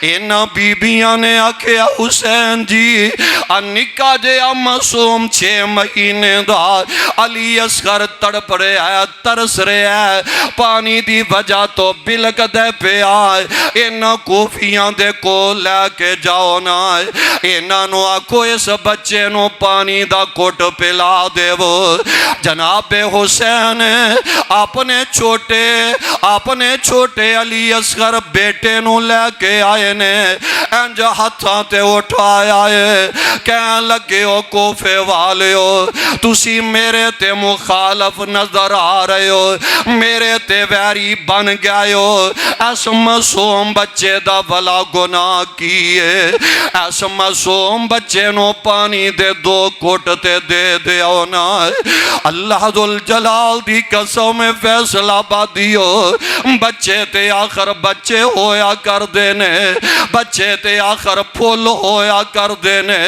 انہاں بیبیاں نے آکھیا حسین جی نکا جیا معصوم 6 مہینے دا علی اصغر تڑپ رہا ہے ترس رہا ہے پانی دی وجہ تو بلک دے پہ آئے انہاں کوفیاں دے کو لے کے جاؤ نا انہاں نو آکھو اس بچے نو پانی دا کوٹ پلا دے وہ جناب حسین اپنے چھوٹے علی اصغر بیٹے نو لے کے آئے نے انج ہتھاں تے اٹھایا ہے کہنے لگے ہو کوفے والے ہو تسی میرے تے مخالف نظر آ رہے ہو میرے تے ویری بن گئے ہو اس معصوم بچے دا بلا گناہ کیے اس معصوم بچے نو پانی دے 2 کوٹ تے دے دے ہونا اللہ ذوالجلال دی قسم فیصلہ بادیو بچے تے آخر بچے ہویا کر دینے بچے تے آخر پھول ہویا کر دینے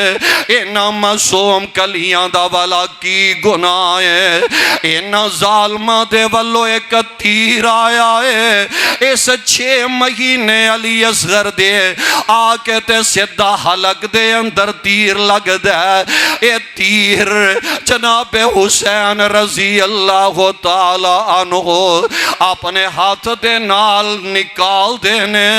اینا معصوم کلیاں دا والا کی گناہ ہے اینا ظالمہ دے والو ایک تیر آیا ہے اس 6 مہینے علی اصغر دے آکے تے صدہ حلق دے اندر تیر لگ دے اے تیر جناب حسین رضی اللہ تعالی عنہ اپنے ہاتھ دے نال نکال دینے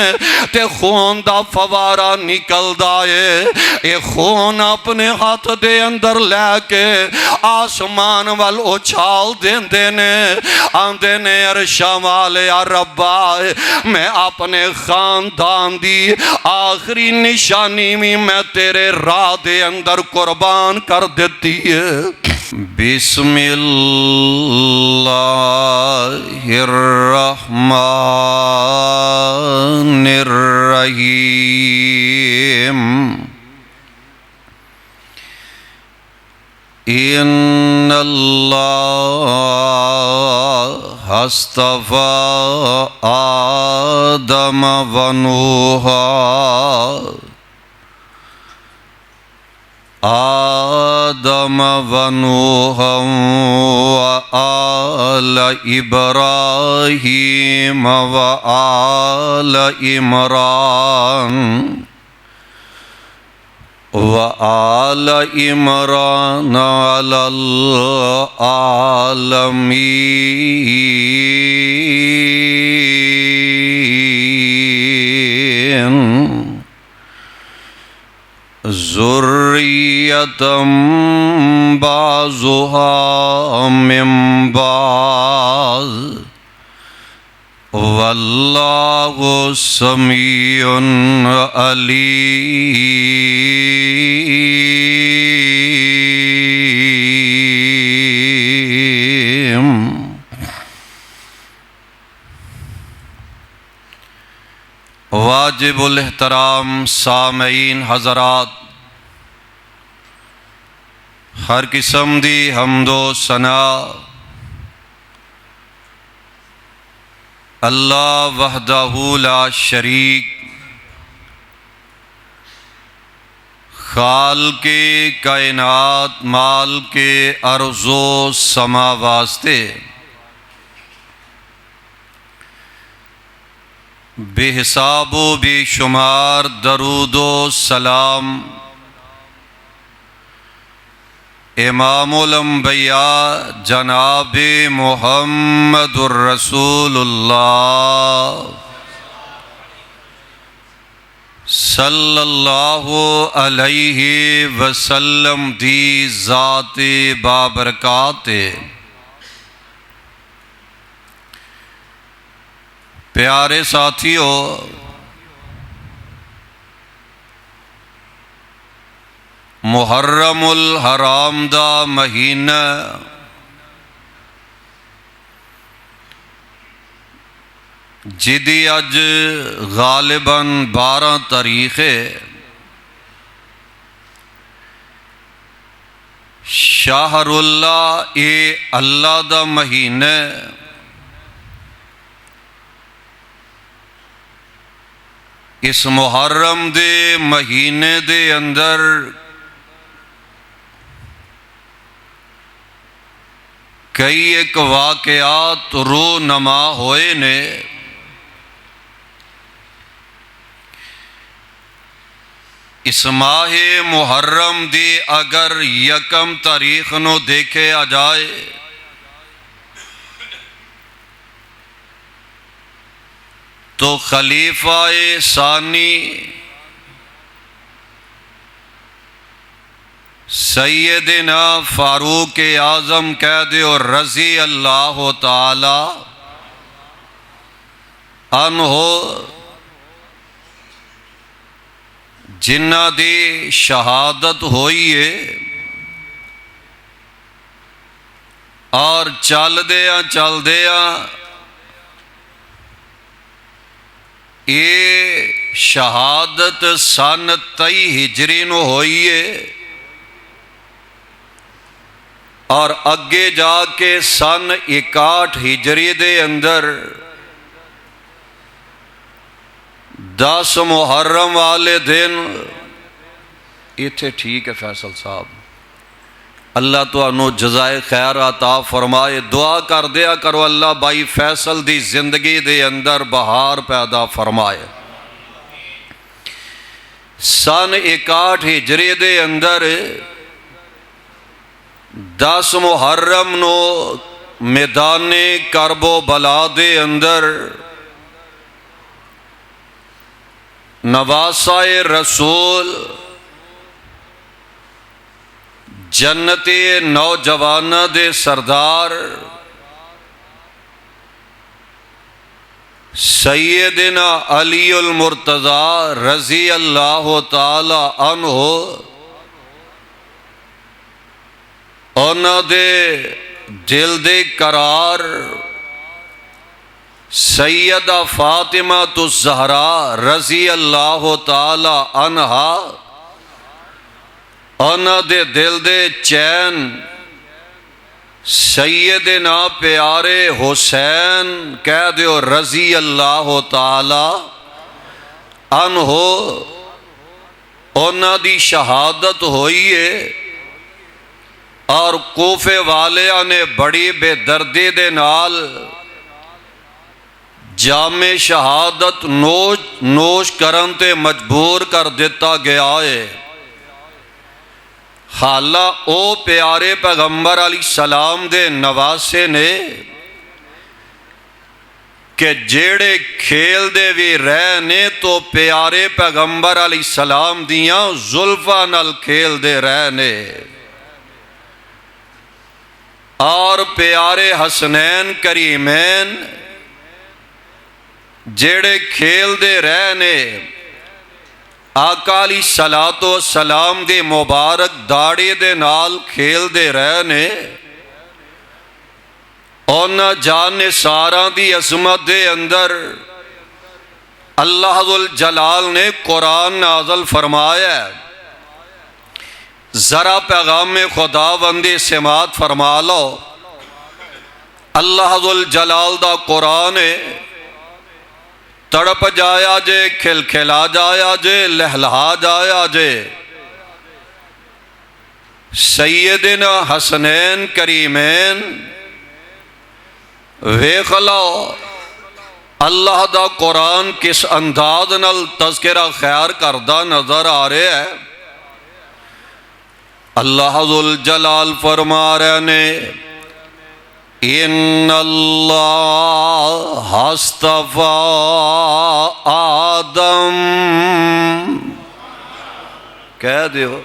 تے خون دا فوارہ نکل دائے اے خون اپنے ہاتھ دے اندر لے کے آسمان وال اچھال دینے آندینے عرشہ والے یا ربا میں اپنے خاندان دی آخری نشانی میں تیرے راہ دے اندر قربان کر دیتی ہے بسم اللہ الرحمن الرحیم ان اللہ اصطفى آدم و نوحا آدم و نوحا و آل ابراہیم و آل عمران وآل عمران على العالمين ذرية بعضها من بعض واللہ سمیع علیم واجب الاحترام سامعین حضرات ہر قسم دی حمد و ثنا اللہ وحدہ لا شریک خالق کائنات مال کے ارض و سما واسطے بے حساب و بے شمار درود و سلام امام الانبیاء جناب محمد الرسول اللہ صلی اللہ علیہ وسلم دی ذات بابرکات پیارے ساتھیو محرم الحرام دا مہینہ جدی اج غالباً 12 تاریخ شہر اللہ اے اللہ دا مہینہ اس محرم دے مہینے دے اندر کئی ایک واقعات رو نما ہوئے نے اس ماہ محرم دی اگر یکم تاریخ نو دیکھے آ جائے تو خلیفہ ثانی سیدنا فاروق اعظم کہہ دیو رضی اللہ تعالی عنہ جنہ دی شہادت ہوئی ہے اور چل دیا یہ شہادت سن 23 ہجری نو ہوئی ہے اور اگے جا کے سن 61 ہجری دے اندر 10 محرم والے دن ایتھے ٹھیک ہے فیصل صاحب اللہ تانوں جزائے خیر عطا فرمائے دعا کر دیا کرو اللہ بھائی فیصل دی زندگی دے اندر بہار پیدا فرمائے سن 61 ہجری دے اندر 10 محرم نو میدان کرب و بلا دے اندر نواسہ رسول جنتی نوجوان دے سردار سیدنا علی المرتضی رضی اللہ تعالی عنہ انہاں دے دل دے قرار سیدہ فاطمہ الزہرا رضی اللہ تعالی عنہا انہاں دے دل دے چین سیدنا پیارے حسین کہہ دیو رضی اللہ تعالی عنہ انہاں دی شہادت ہوئی ہے اور کوفے والیاں نے بڑی بے دردی دے نال جام شہادت نوش کرن تے مجبور کر دیتا گیا ہے حالہ او پیارے پیغمبر علیہ السلام دے نواسے نے کہ جیڑے کھیل دے بھی رہنے تو پیارے پیغمبر علیہ السلام دیاں زلفاں نال کھیل دے رہنے اور پیارے حسنین کریمین جیڑے کھیل دے رہنے آقا علیہ الصلوۃ والسلام دی مبارک داڑھی دے نال کھیل دے رہنے اونا جان ساراں دی عظمت دے اندر اللہ ذوالجلال نے قرآن نازل فرمایا ہے ذرا پیغام خدا بندی سماعت فرما لو اللہ ذوالجلال دا قرآن تڑپ جایا جے کھل کھلا جایا جے لہلہا جایا جے سیدنا حسنین کریمین ویکھ لو اللہ دا قرآن کس انداز نال تذکرہ خیر کردہ نظر آ رہے ہے اللہ ذوالجلال فرما رہے نے ان اللہ اصطفیٰ آدم کہہ دیو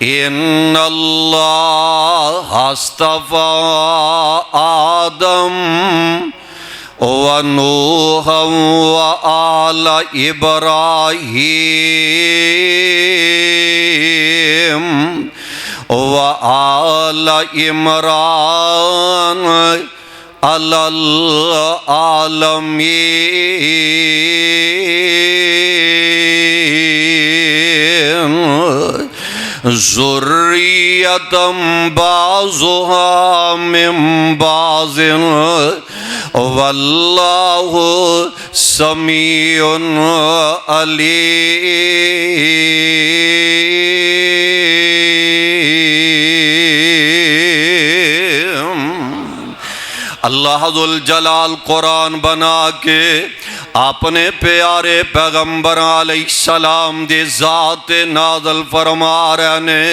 ان اللہ اصطفیٰ آدم ونوح وآل ابراہیم وآل عمران علی العالمین ذریۃ بعضها من بعض واللہ سمیع علیم اللہ ذوالجلال قرآن بنا کے اپنے پیارے پیغمبر علیہ السلام دی ذات نازل فرما رہے نے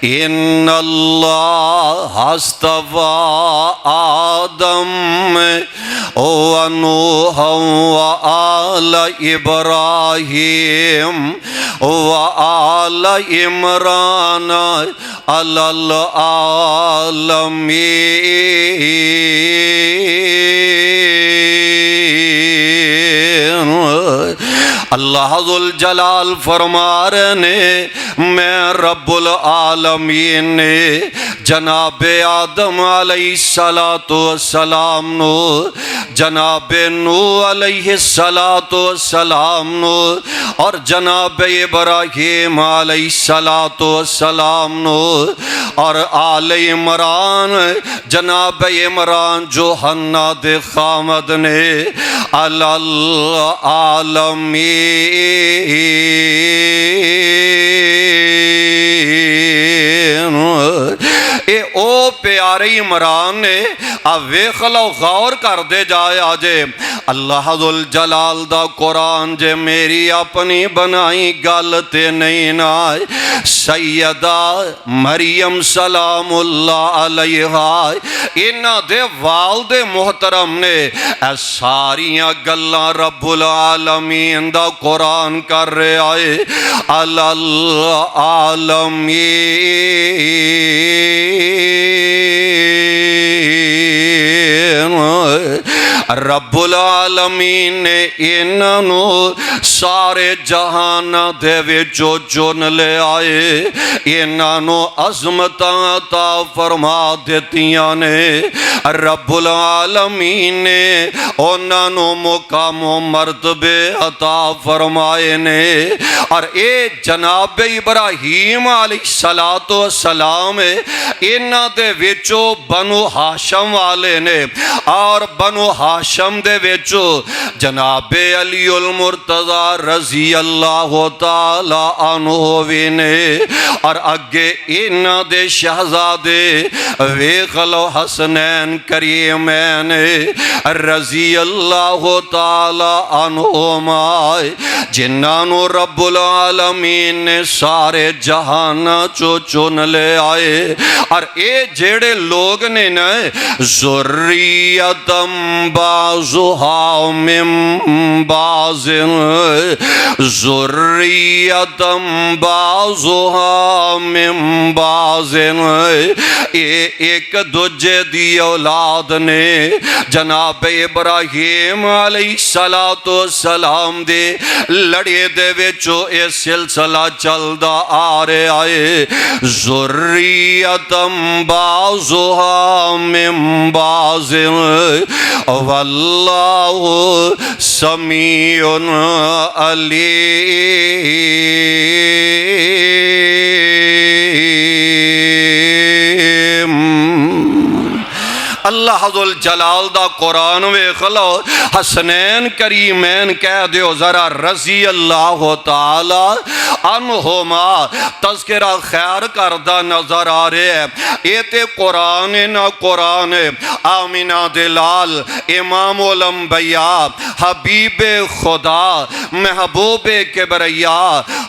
ان اللہ استفا آدم و نوح و آل ابراہیم و آل عمران علی العالمین۔ اللہ ذوالجلال فرما رہے نے میں رب العالمین نے جناب آدم علیہ السلام نو، جناب نوح علیہ السلام نو اور جناب ابراہیم علیہ السلام نو اور آل عمران جناب عمران جو حنا دے خامد نے علی العالمین۔ اے او پیارے عمران نے اب ویکھ لو غور کر دے جائے آجے اللہ ذوالجلال دا قرآن جے میری اپنی بنائی گالتے نہیں نائے سیدہ مریم سلام اللہ علیہا انہ دے والد محترم نے اے ساریاں گلاں رب العالمین دا قرآن کر رہے آئے علی العالمین۔ رب العالمین نے انہوں سارے جہان دے وچوں چن لے آئے انہوں عظمتاں عطا فرما دیتیاں نے رب العالمین نے انہوں مقام و مرتبے عطا فرمائے نے اور اے جناب ابراہیم علیہ السلام انہ دے وچوں بنو ہاشم والے نے اور بنو ہاشم دے وچو جناب علی المرتضی رضی اللہ تعالی عنہ وینے اور اگے انہ دے شہزادے ویکھ لو حسنین کریمین رضی اللہ تعالی عنہما جنہاں رب العالمین نے سارے جہان چو چن لے آئے اور اے جیڑے لوگ نے نا ذریتم بعضها من بعض ذریتم بعضها من بعض ایک دوجے دی اولاد نے جناب ابراہیم علیہ السلام دے لڑے دے وچو اے سلسلہ چلدا آ رہے آئے ذریتم بعضها من بعض واللہ سمیع علیم۔ اللہ ذوالجلال دا قرآن ویکھ لو حسنین کریمین کہہ دیو ذرا رضی اللہ تعالی عنہما تذکرہ خیر کردہ نظر آ رہے ہیں یہ تے قرآن نہ قرآن آمینہ دلال امام الانبیاء حبیب خدا محبوب کبریا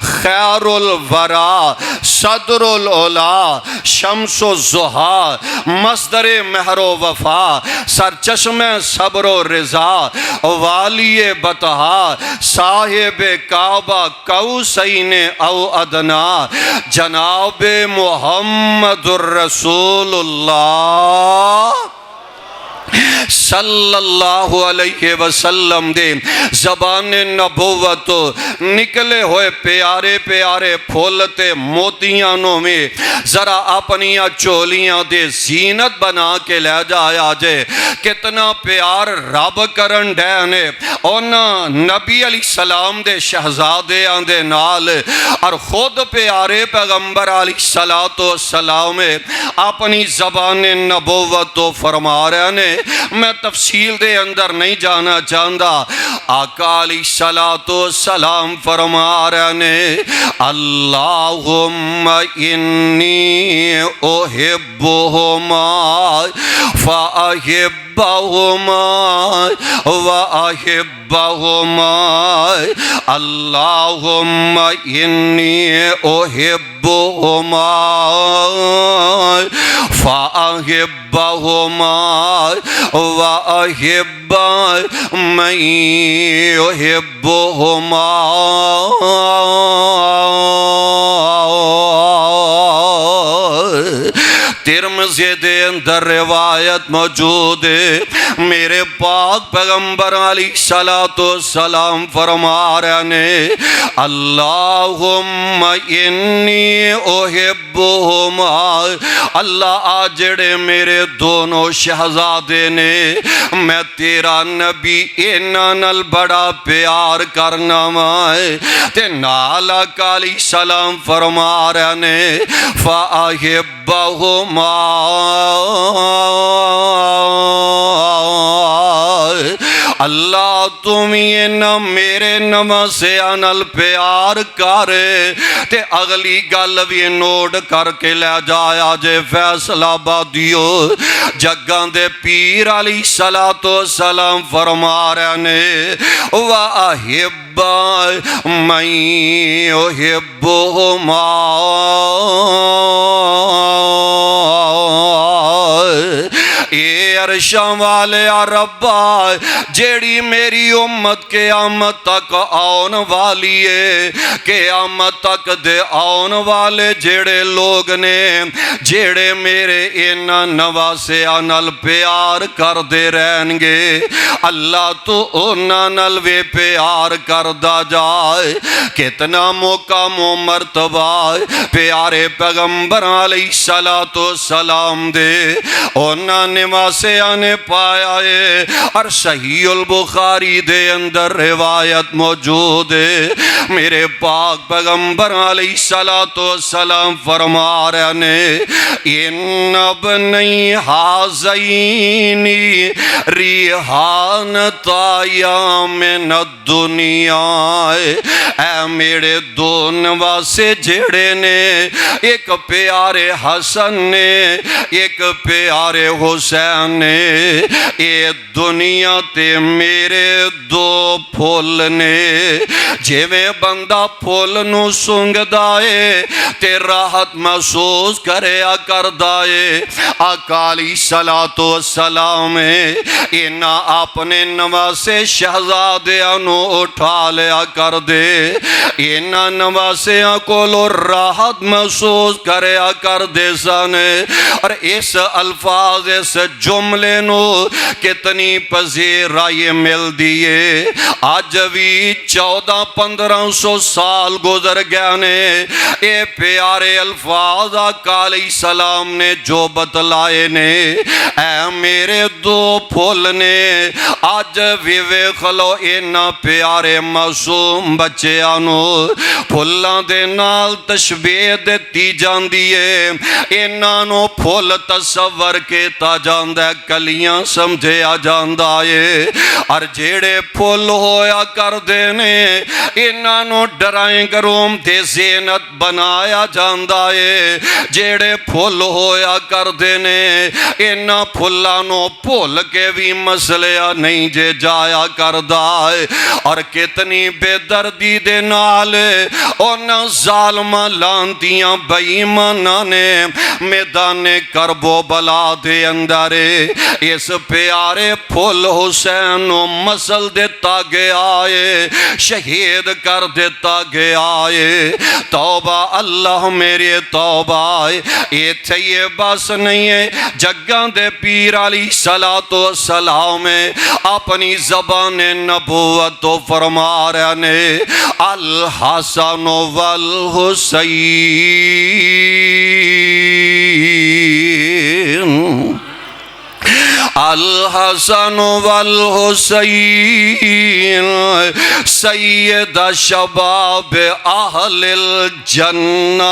خیر الورا صدر العلا شمس الضحا مصدر مہر و وفا سرچشم صبر و رضا والی بطحا صاحب کعبہ قوسین او ادنا جناب محمد الرسول اللہ صلی اللہ علیہ وسلم دے زبان نبوت نکلے ہوئے پیارے پیارے پھولتے موتیانوں میں ذرا اپنیاں چولیاں دے زینت بنا کے لے جایا جے کتنا پیار رب کرن ڈینے اونا نبی علیہ السلام دے شہزادے آندے نال اور خود پیارے پیغمبر علیہ السلام اپنی زبان نبوت فرما رہے نے میں تفصیل دے اندر نہیں جانا چاہتا آقا علیہ السلام فرما رہے نے اللہم انی احبہما فأحبهما وأحبهما اللهم إني أحبهما فأحبهما وأحب من يحبهما ترمذی دے اندر روایت موجود ہے، میرے پاک پیغمبر علیہ السلام فرما رہے ہیں اللہم انی احبہما، اللہ آجڑے میرے دونوں شہزادے نے میں تیرا نبی انہاں نال بڑا پیار کرنا مائے تے نالا علیہ السلام فرما رہے ہیں فأحبہما اللہ تم یہ نہ میرے نمہ سے انل پیار کرے تے اگلی گل بھی نوٹ کر کے لے جایا جے فیصلہ بادیو جگاں دے پیر علیہ السلام فرما رہے نے وَأَحِبَّ مَن يُحِبُّهُمَا اے عرشاں والے ربا جیڑی میری امت قیامت تک آن والی ہے، قیامت تک دے آن والے جیڑے لوگ نے جیڑے میرے انہاں نواسیاں نال پیار کر دے رہن گے اللہ تو انہاں نال وے پیار کردہ جائے کتنا مقام و مرتبہ پیارے پیغمبر علیہ السلام دے انہاں نواسیاں نے پایا ہے اور صحیح البخاری دے اندر روایت موجود ہے میرے پاک پیغمبر علیہ السلام فرما رہے ہیں ان ابنی حازینی ریحان تایام الدنیا اے میرے دو نواسے جڑے نے ایک پیارے حسن نے ایک پیارے حسین نے اے دنیا تے میرے دو پھول نے جے میں بندہ پھول نو سنگ دائے تے راحت محسوس کریا کر دائے آقا علیہ السلام انہا اپنے نواسے شہزادیاں نو اٹھا لیا کر دے انہا نواسیاں کو لو راحت محسوس کریا کر دے سانے اور اس الفاظ اس جملے نو کتنی پذیرائی مل دیئے آج بھی 1400-1500 سال گزر گیا نے اے پیارے الفاظ آقا علیہ السلام نے جو بتلائے نے اے میرے دو پھول نے آج بھی ویکھلو اینا پیارے معصوم بچے آنو پھولاں دے نال تشبیہ دیتی جان دیئے اینا نو پھول تصور کے تا جاندہ کلیاں سمجھے آ جاندہ اور جیڑے پھول ہویا کر دینے اینا نو ڈرائیں گروم دے زینت بنایا جاندہ جیڑے پھول ہویا کر دینے اینا پھولانو پھول کے بھی مسئلہ نہیں جے جایا کر دائے اور کتنی بے دردی دے نال اونا ظالمہ لانتیاں بائیمانہ نے میدان کرب و بلا دے اندرے اس پیارے پھول حسین و مسل دیتا گیا شہید کر دیتا گیا توبہ اللہ میرے توبہ یہ تھے بس نہیں ہے جگاں دے پیر علیہ السلام اپنی زبان نبوت تو فرما رہے نے الحسن والحسین الحسن والحسین سید شباب اہل الجنہ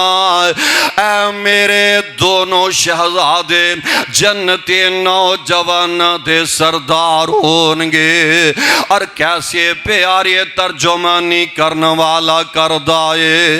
اے میرے دونوں شہزادے جنتی نوجوان دے سردار ہونگے اور کیسے پیاری ترجمانی کرنے والا کردائے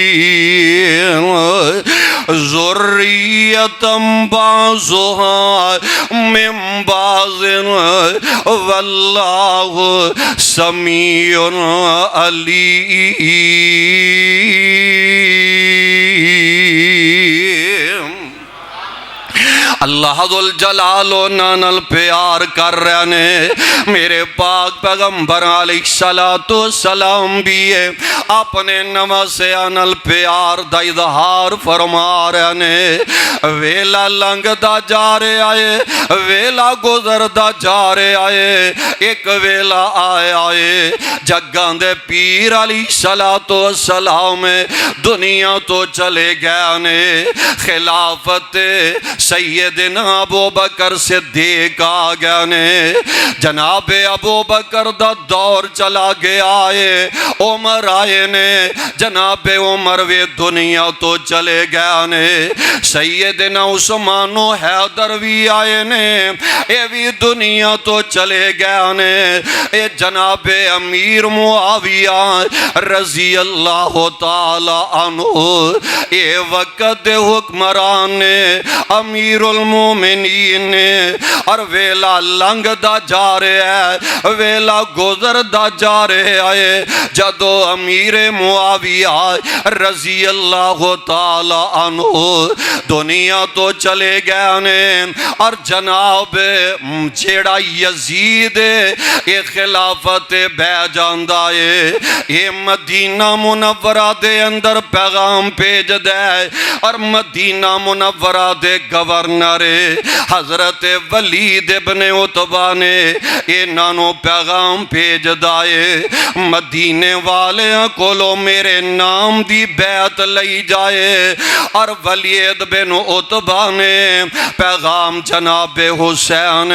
سمیع علیم۔ اللہ ذل جلال و نانل پیار کر رہے نے، میرے پاک پیغمبر علیہ السلام بھی ہے اپنے نمازے انل پیار دا اظہار فرما رہے نے۔ ویلا لنگ دا جا رہے آئے، ویلا گزر دا جا رہے آئے، ایک ویلا آئے آئے جگاں دے پیر علیہ السلام دنیا تو چلے گئے نے۔ خلافت سیدنا ابو بکر صدیق آ گیا نے، جناب ابو بکر دا دور چلا گیا ہے، عمر آئے نے، جناب عمر وے دنیا تو چلے گیا نے۔ سیدنا عثمان و حیدر بھی آئے نے، اے بھی دنیا تو چلے گیا نے۔ اے جناب امیر معاویہ رضی اللہ تعالی عنہ اے وقت حکمران نے، امیر المومنین نے، اور ویلا لنگ دا جا رہے ہے، ویلا گزر دا جا رہے آئے، جدو امیر معاویہ رضی اللہ تعالی عنہ دنیا تو چلے گئے نے، اور جناب جیڑا یزید یہ خلافت بے جاندہ ہے، یہ مدینہ منورہ دے اندر پیغام بھیج دے، اور مدینہ منورہ دے گورنر حضرت ولید ابن عتبہ نے انہوں پیغام بھیج دائے، مدینے والے کولو میرے نام دی بیعت لئی جائے۔ اور ولید بن عتبہ نے پیغام جناب حسین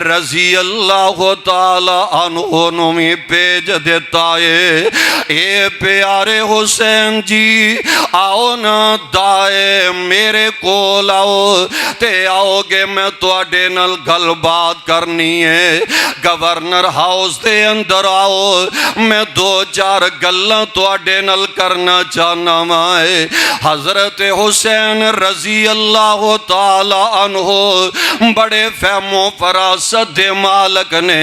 رضی اللہ تعالی عنہ میں بھیج دیتا ہے، اے پیارے حسین جی آؤ نا دائے میرے کول آؤ، تے آؤ گے میں تواڈے نال گل بات کرنی ہے، گورنر ہاؤس دے اندر آؤ، میں دو چار گلاں تواڈے نال کرنا چاہنا ہے۔ حضرت حسین رضی اللہ تعالی عنہ بڑے فہم و فراست دے مالک نے،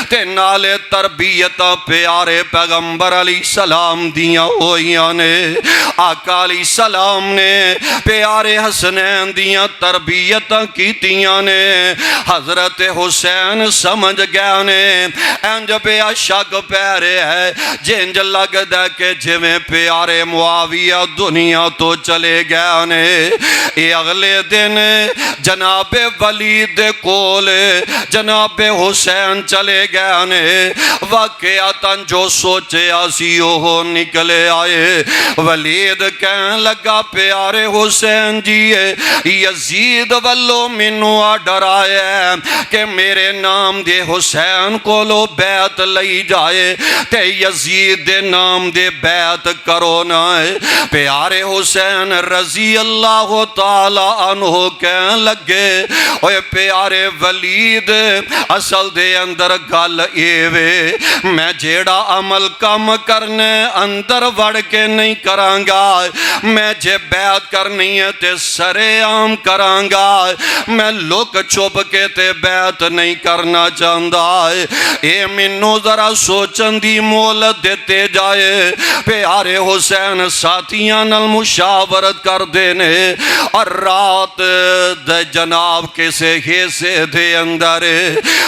تے نالے تربیتاں پیارے پیغمبر علیہ السلام دیاں ہوئیاں نے۔ آقا علیہ السلام نے پیارے حسنین دیاں تربیتاں کیتیاں نے۔ حضرت حسین سمجھ گیا نے انج بیا شک پیارے ہے، جنج لگ دے کہ جویں پیارے معاویہ دنیا تو چلے گیا نے۔ یہ اگلے دن جناب ولید کول جناب حسین چلے گیا نے، واقعاتاً جو سوچے آسی وہ نکلے آئے۔ ولید کہنے لگا پیارے حسین جی یزید والو منو آڈر آئے کہ میرے نام دے حسین کو لو بیعت لئی جائے، تے یزید دے نام دے بیعت کرو نہ۔ پیارے حسین رضی اللہ تعالی عنہ کہنے لگے اوے پیارے ولید اصل دے اندر گل ایوے، میں جیڑا عمل کم کرنے اندر وڑ کے نہیں کرانگا، میں جے بیعت کرنی ہے تے سرے عام کرانگا، میں لوگ چھپ کے تے بیعت نہیں کرنا چاہتا ہے۔ اے منو ذرا سوچن دی مولت دیتے جائے۔ پیارے حسین ساتھیاں نال مشاورت کر دینے، اور رات دے جناب کسے حصے دے اندر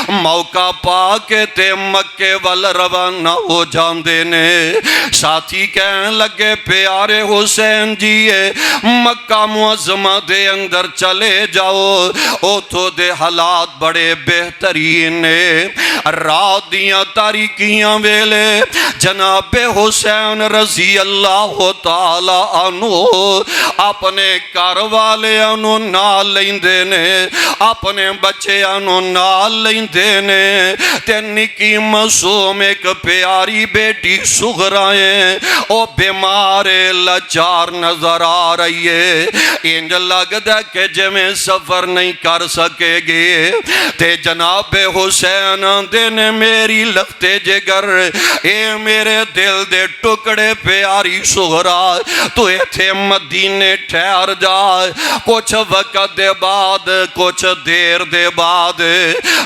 موقع پا کے تے مکے وال روانہ ہو جان دینے۔ ساتھی کہنے لگے پیارے حسین جی مکہ معظمہ دے اندر چلے جاؤ، اوتھو دے حالات بڑے بہترین نے۔ رات دیاں تاریکیاں ویلے جناب حسین رضی اللہ تعالی عنہ اپنے گھر والے انہوں نال لیندے نے، اپنے بچے انہوں نال لیندے نے، تے نکی معصوم ایک پیاری بیٹی سغرائیں او بیمار لاچار نظر آ رہی ہے۔ انج لگدا کہ جویں سفر نہیں کر سکے گے، تے جناب حسین دے نے میری لخت جگر اے میرے دل دے ٹکڑے پیاری سغرا تو ایتھے مدینے ٹھہر جائے کچھ وقت دے بعد کچھ دیر دے بعد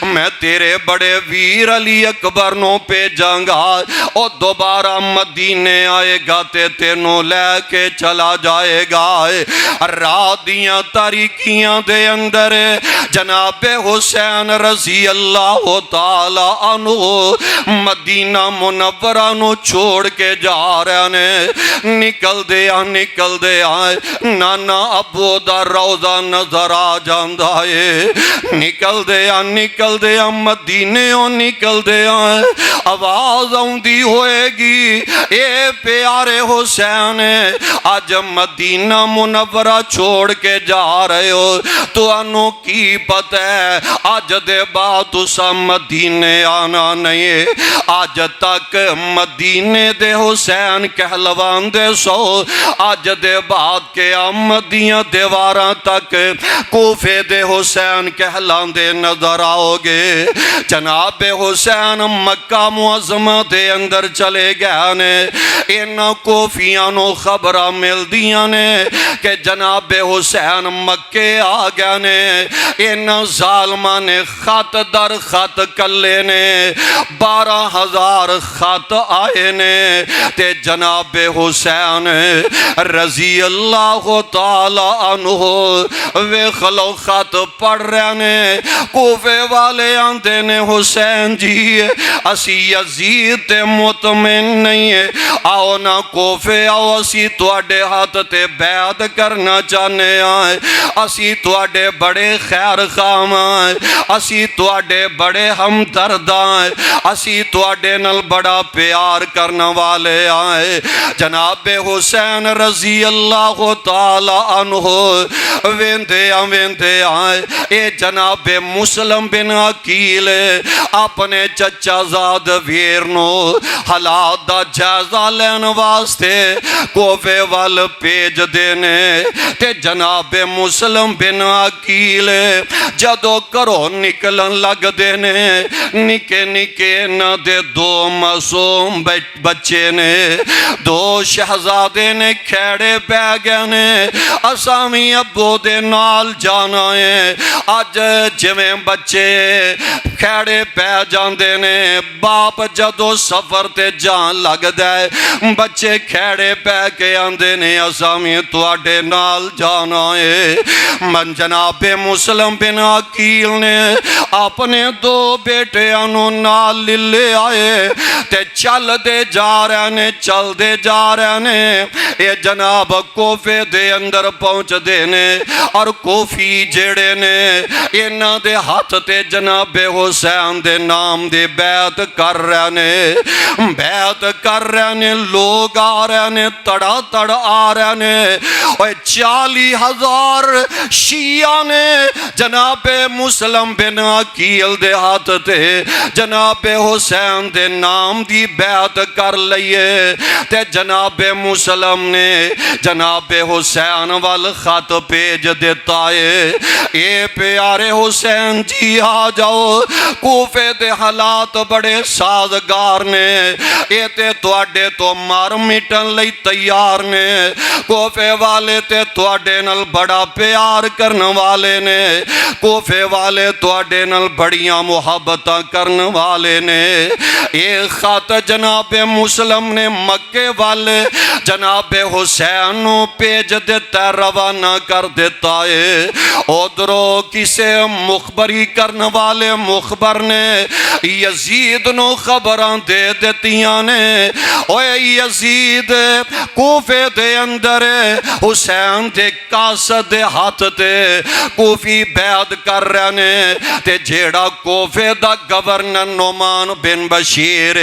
میں تیرے بڑے ویر علی اکبر نو پہ جانگا او دوبارہ مدینے آئے گا تے تینوں لے کے چلا جائے گا رادیاں تاریکیاں دے اندر جناب حسین رضی اللہ تعالی عنہ مدینہ منورہ نو چھوڑ کے جا رہے نے نکل دے آئے نانا ابو دا روضہ نظر آ جاندہ ہے نکل دے مدینے نکل دے آئے آواز آؤندی ہوئے گی اے پیارے حسین آج مدینہ منورہ چھوڑ کے جا رہے ہو تو انو کی پتہ ہے آج دے بعد تسا مدینے آنا نہیں آج تک مدینے دے حسین کہلوان دے سو آج دے بعد کے مدینہ دیواراں تک کوفے دے حسین کہلان دے نظر آؤ گے جناب حسین مکہ معظمہ دے اندر چلے گئے نے ان کوفیانوں خبرہ مل دیاں نے کہ جناب حسین مکے آ گئے نے ان ظالمان نے خط در خط کلے نے 12,000 خط آئے نے تے جناب حسین رضی اللہ تعالی عنہ وے خلو خط پڑھ رہے نے کوفے والے آندے نے حسین جی اسی یزید تے مطمئن نہیں ہے آؤ نہ کوفے آؤ اسی تواڈے ہاتھ تے بیعت کرنا چاہنے آئے اسی تواڈے بڑے خیر خام آئے اسی تواڈے بڑے ہمدرد آئے اسی تواڈے نل بڑا پیار کرنا والے آئے جناب حسین رضی اللہ تعالی عنہ ویندے آئے اے جناب مسلم بن عقیل اپنے چچا زاد ویرنو حالات دا جائزہ لین واسطے کوفے وال پیج دینے تے جناب مسلم بن عقیل جدو کرو نکلن لگ دینے نکے نہ دے 2 معصوم بچے نے 2 شہزادے نے کھیڑے بے گئے نے اسامی ابو دے نال جانا ہے آج جویں بچے کھیڑے پہ جاندے نے باپ جدو سفر تے جان لگ دے بچے کھیڑے پہ کے آندے نے اسامی تواڈے نال جانا ہے من جناب مسلم بن عقیل نے اپنے 2 بیٹے انو نال لے آئے تے چل دے جا رہے نے اے جناب کوفے دے اندر پہنچ دینے اور کوفی جڑے نے انہاں دے ہاتھ تے جناب حسین دے نام دے بیعت کر رہے نے لوگ آ رہے نے تڑ آ رہے نے 40,000 شیعہ نے جناب مسلم بن عقیل دے ہاتھ تے جناب حسین دے نام دی بیعت کر لئیے تے جناب مسلم نے جناب حسین وال خط پیج دیتا ہے اے پیارے حسین جی آ جاؤ کوفے دے حالات بڑے سازگار نے اے تے تواڈے تو مار مٹن لئی تیار نے کوفے والے تے تواڈے نال بڑا پیار کرن والے نے کوفے والے تواڈے نال بڑیاں محبتاں کرن والے نے اے خط جناب مسلم نے مکے والے جناب حسین نو پیج دیتا روانہ کر دیتا ہے ادھرو کسے مخبری کرن والے مخبر نے یزید نو خبراں دے دیتیاں نے اوے یزید کوفے دے اندر حسین دے قاصد دے ہاتھ تے کوفی بیعت کر رہے نے تے جیڑا کوفے دا گورنر نعمان بن بشیر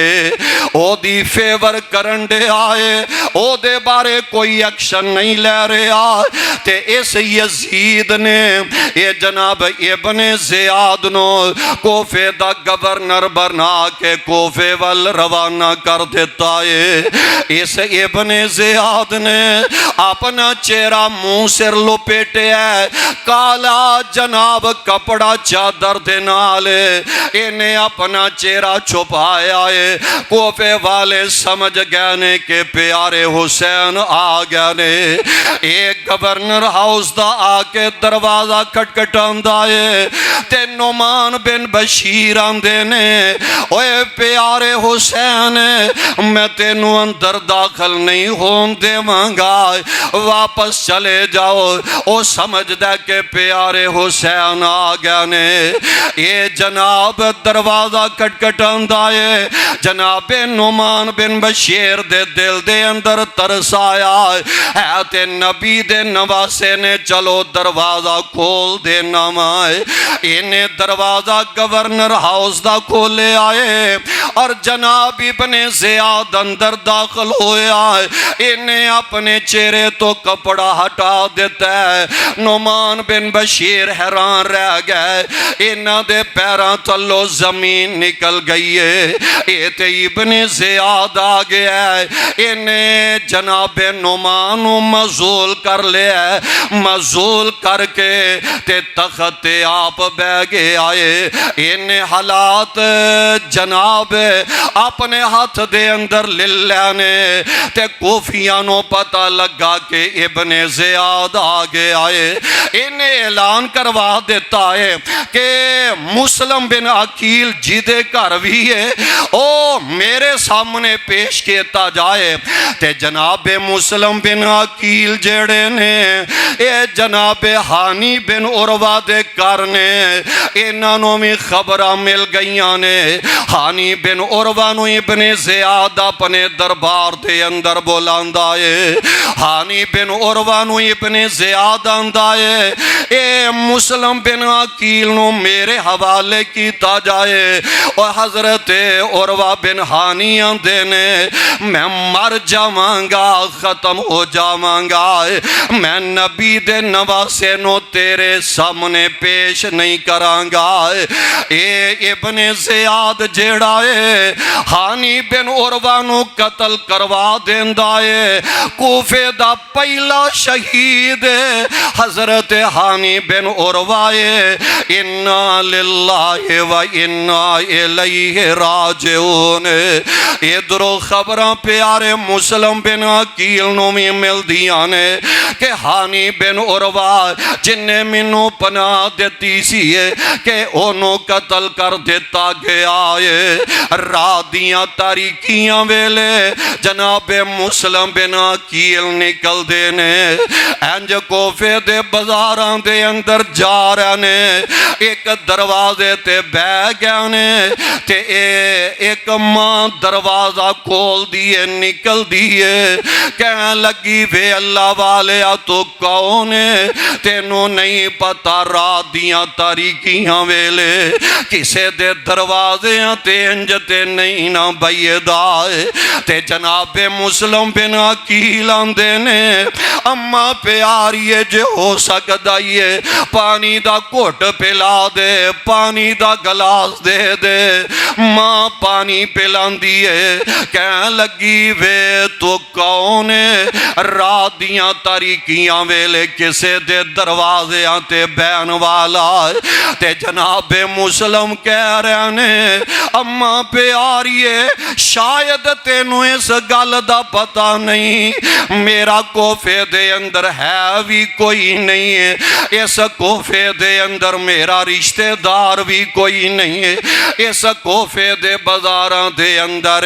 او دی فیور کرن دے آئے او او دے بارے کوئی ایکشن نہیں لے رہا تے اس یزید نے اے جناب ابن زیاد نو کوفے دا گورنر بنا کے کوفے وال روانہ کر دیتا ہے اس ابن زیاد نے اپنا چہرہ منہ سر لپیٹے ہے کالا جناب کپڑا چادر دے نالے انہیں اپنا چہرہ چھپایا ہے کوفے والے سمجھ گئے کہ پیارے حسین آ گئے ایک گورنر ہاؤس دا آ کے دروازہ کھٹکھٹاندا ہے تے نعمان بن بشیر آندے نے اوے پیارے حسین میں تینوں اندر داخل نہیں ہون دیواں گا واپس چلے جاؤ او سمجھ دے کہ پیارے حسین آ گئے نے یہ جناب دروازہ کھٹکھٹاندا ہے جناب نعمان بن بشیر دے دل دے اندر ترس آیا ہے تے نبی دے نواسے نے چلو دروازہ کھول دینا مائے انہیں دروازہ گورنر ہاؤس دا کھولے آئے اور جناب ابن زیاد اندر داخل ہویا ہے انہیں اپنے چہرے تو کپڑا ہٹا دیتا ہے نعمان بن بشیر حیران رہ گئے انہاں دے پیراں تلو زمین نکل گئی ہے یہ تے ابن زیاد آ گیا ہے انہیں جناب نعمان مزول کر لیا ہے مزول کر کے تے تخت آپ بہ گئے آئے انہیں حالات جناب اپنے ہاتھ دے اندر للہ نے تے کوفیانوں پتہ لگا کہ ابن زیاد آگے آئے انہیں اعلان کروا دیتا ہے کہ مسلم بن عقیل جیدے کروی ہے او میرے سامنے پیش کیتا جائے تے جناب مسلم بن عقیل جڑے نے اے جناب ہانی بن عروہ دے کرنے انہوں میں خبرہ مل گئیاں نے ہانی بن عروہ نو ابن زیاد اپنے دربار دے اندر بولاندا ہے ہانی بن عروہ نو ابن زیاد آندا ہے اے مسلم بن عقیل نو میرے حوالے کیتا جائے اور حضرت عروہ بن ہانی آندے نے میں مر جاواں گا ختم ہو جاواں گا میں نبی دے نواسے نو تیرے سامنے پیش نہیں کراں گا اے ابن زیاد جیڑا ہے ہانی بن عروہ نو قتل کروا دیندا ہے کوفے دا پہلا شہید حضرت ہانی بن عروہ ہے انا للہ و انا الیہ راجعون ادھروں خبراں پیارے مسلم بن عقیل نو میں مل دیاں نے کہ ہانی بن عروہ جن نے منو پناہ دیتی سی ہے کہ انہوں قتل کر دیتا گیا ہے رادیاں تاریکیاں ویلے جناب مسلم بن عقیل نکل دینے انج کوفے دے بازاراں دے اندر جا رہے نے ایک دروازے تے بہ گئے نے تے ایک ماں دروازہ کھول دیے نکل دیے کہنے لگی وے اللہ والے تو کون ہے تینوں نہیں پتا رات دیاں تاریکیاں ویلے کسے دے دروازے تے انجتے نہیں نہ بیدائے تے جناب مسلم بن عقیل آندے نے اما پیاریے جو ہو سکتا یہ پانی دا کوٹ پلا دے پانی دا گلاس دے دے ماں پانی پلان دیے کہنے لگی وے تو کون ہے رات دیاں تاریکیاں ویلے کسے دے دروازے آتے بین والا تے جناب مسلم کہہ رہے نے اما پیاریے شاید تینوں اس گل دا پتہ نہیں میرا کوفے دے اندر ہے بھی کوئی نہیں ہے اس کوفے دے اندر میرا رشتہ دار بھی کوئی نہیں ہے اس کوفے دے بازاراں دے اندر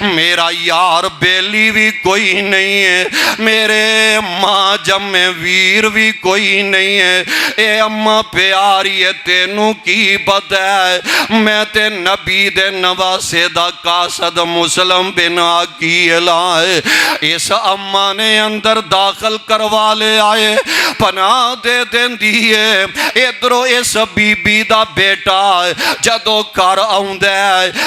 میرا یار بیلی بھی کوئی نہیں ہے میرے ماں جمع ویر بھی کوئی نہیں ہے اے اما پیاری تینوں کی پتہ ہے میں تے نبی دے نواسے دا قاصد مسلم بن عقیل آئے اس اما نے اندر داخل کروا لے آئے پناہ دے دین دیئے ادھرو اس بی بی دا بیٹا جدو کر آؤں دے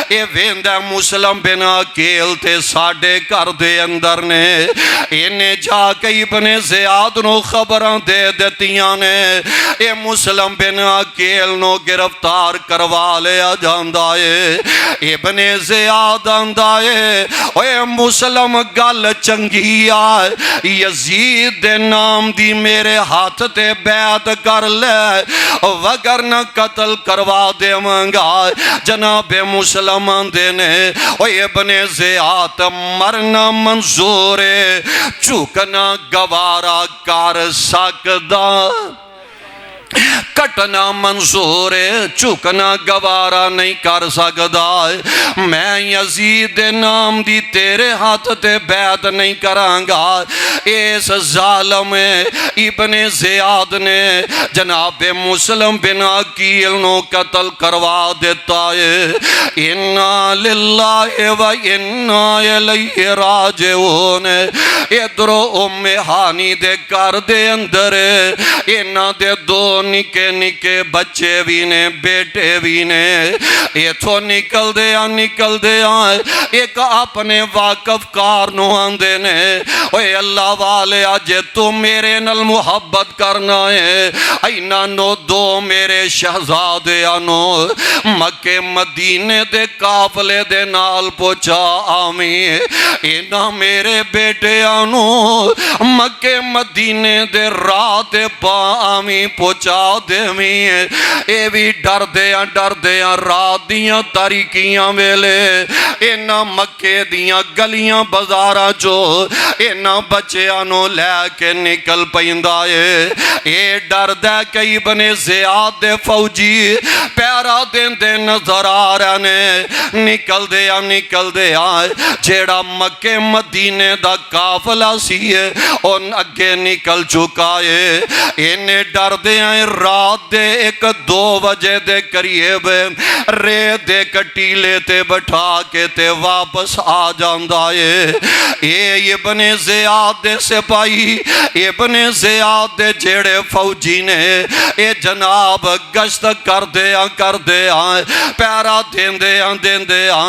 اے ویندہ مسلم بن عقیل تے ساڑے کر دے اندر اندر نے انہیں جا کے ابن زیاد نو خبراں دے دیتیاں نے اے مسلم بن عقیل نو گرفتار کروا لیا جاندا ہے ابن زیاد آندا ہے اے مسلم گل چنگی آئے یزید دے نام دی میرے ہاتھ تے بیعت کر لے وگرنہ قتل کروا دے منگا جناب مسلم آندے نے اے ابن زیاد مرنا منظور چکنا گوارا کر سکدا کٹنا منظور چکنا گوارا نہیں کر سکدا میں یزید نام دی تیرے ہاتھ تے بیعت نہیں کرانگا اس ظالم ابن زیاد نے جناب مسلم بن عقیل نو قتل کروا دیتا ہے انا للہ و انا الیہ راجعون ادھرو ام ہانی دے کر دے اندر انا دے دو نکے نکے بچے بھی نے بیٹے بھی نے یہ تو نکل دیا ایک اپنے واقف کارنو آندے نے اے اللہ والے آجے تو میرے نل محبت کرنا ہے اینا نو دو میرے شہزادے آنو مکہ مدینے دے قافلے دے نال پوچھا آمین اینا میرے بیٹے آنو مکہ مدینے دے رات پا آمین پوچھا دے میں اے بھی ڈر دیاں رات دیاں تاریکیاں ویلے اینا مکے دیاں گلیاں بازاراں جو اینا بچیاں لے کے نکل پیندا اے ڈر دے کئی ابن زیاد دے فوجی پیرا دین دے نظر آ رہے نے نکل دیا جیڑا مکے مدینے دا قافلہ سی ان اگے نکل چکا ہے انہیں ڈر دیا رات دے 1-2 بجے دے قریب رے دے کٹیلے تے بٹھا کے تے واپس آ جاندا ہے اے ابن زیاد دے سپاہی ابن زیاد دے جیڑے فوجی نے اے جناب گشت کر دیا پیرا دین دیا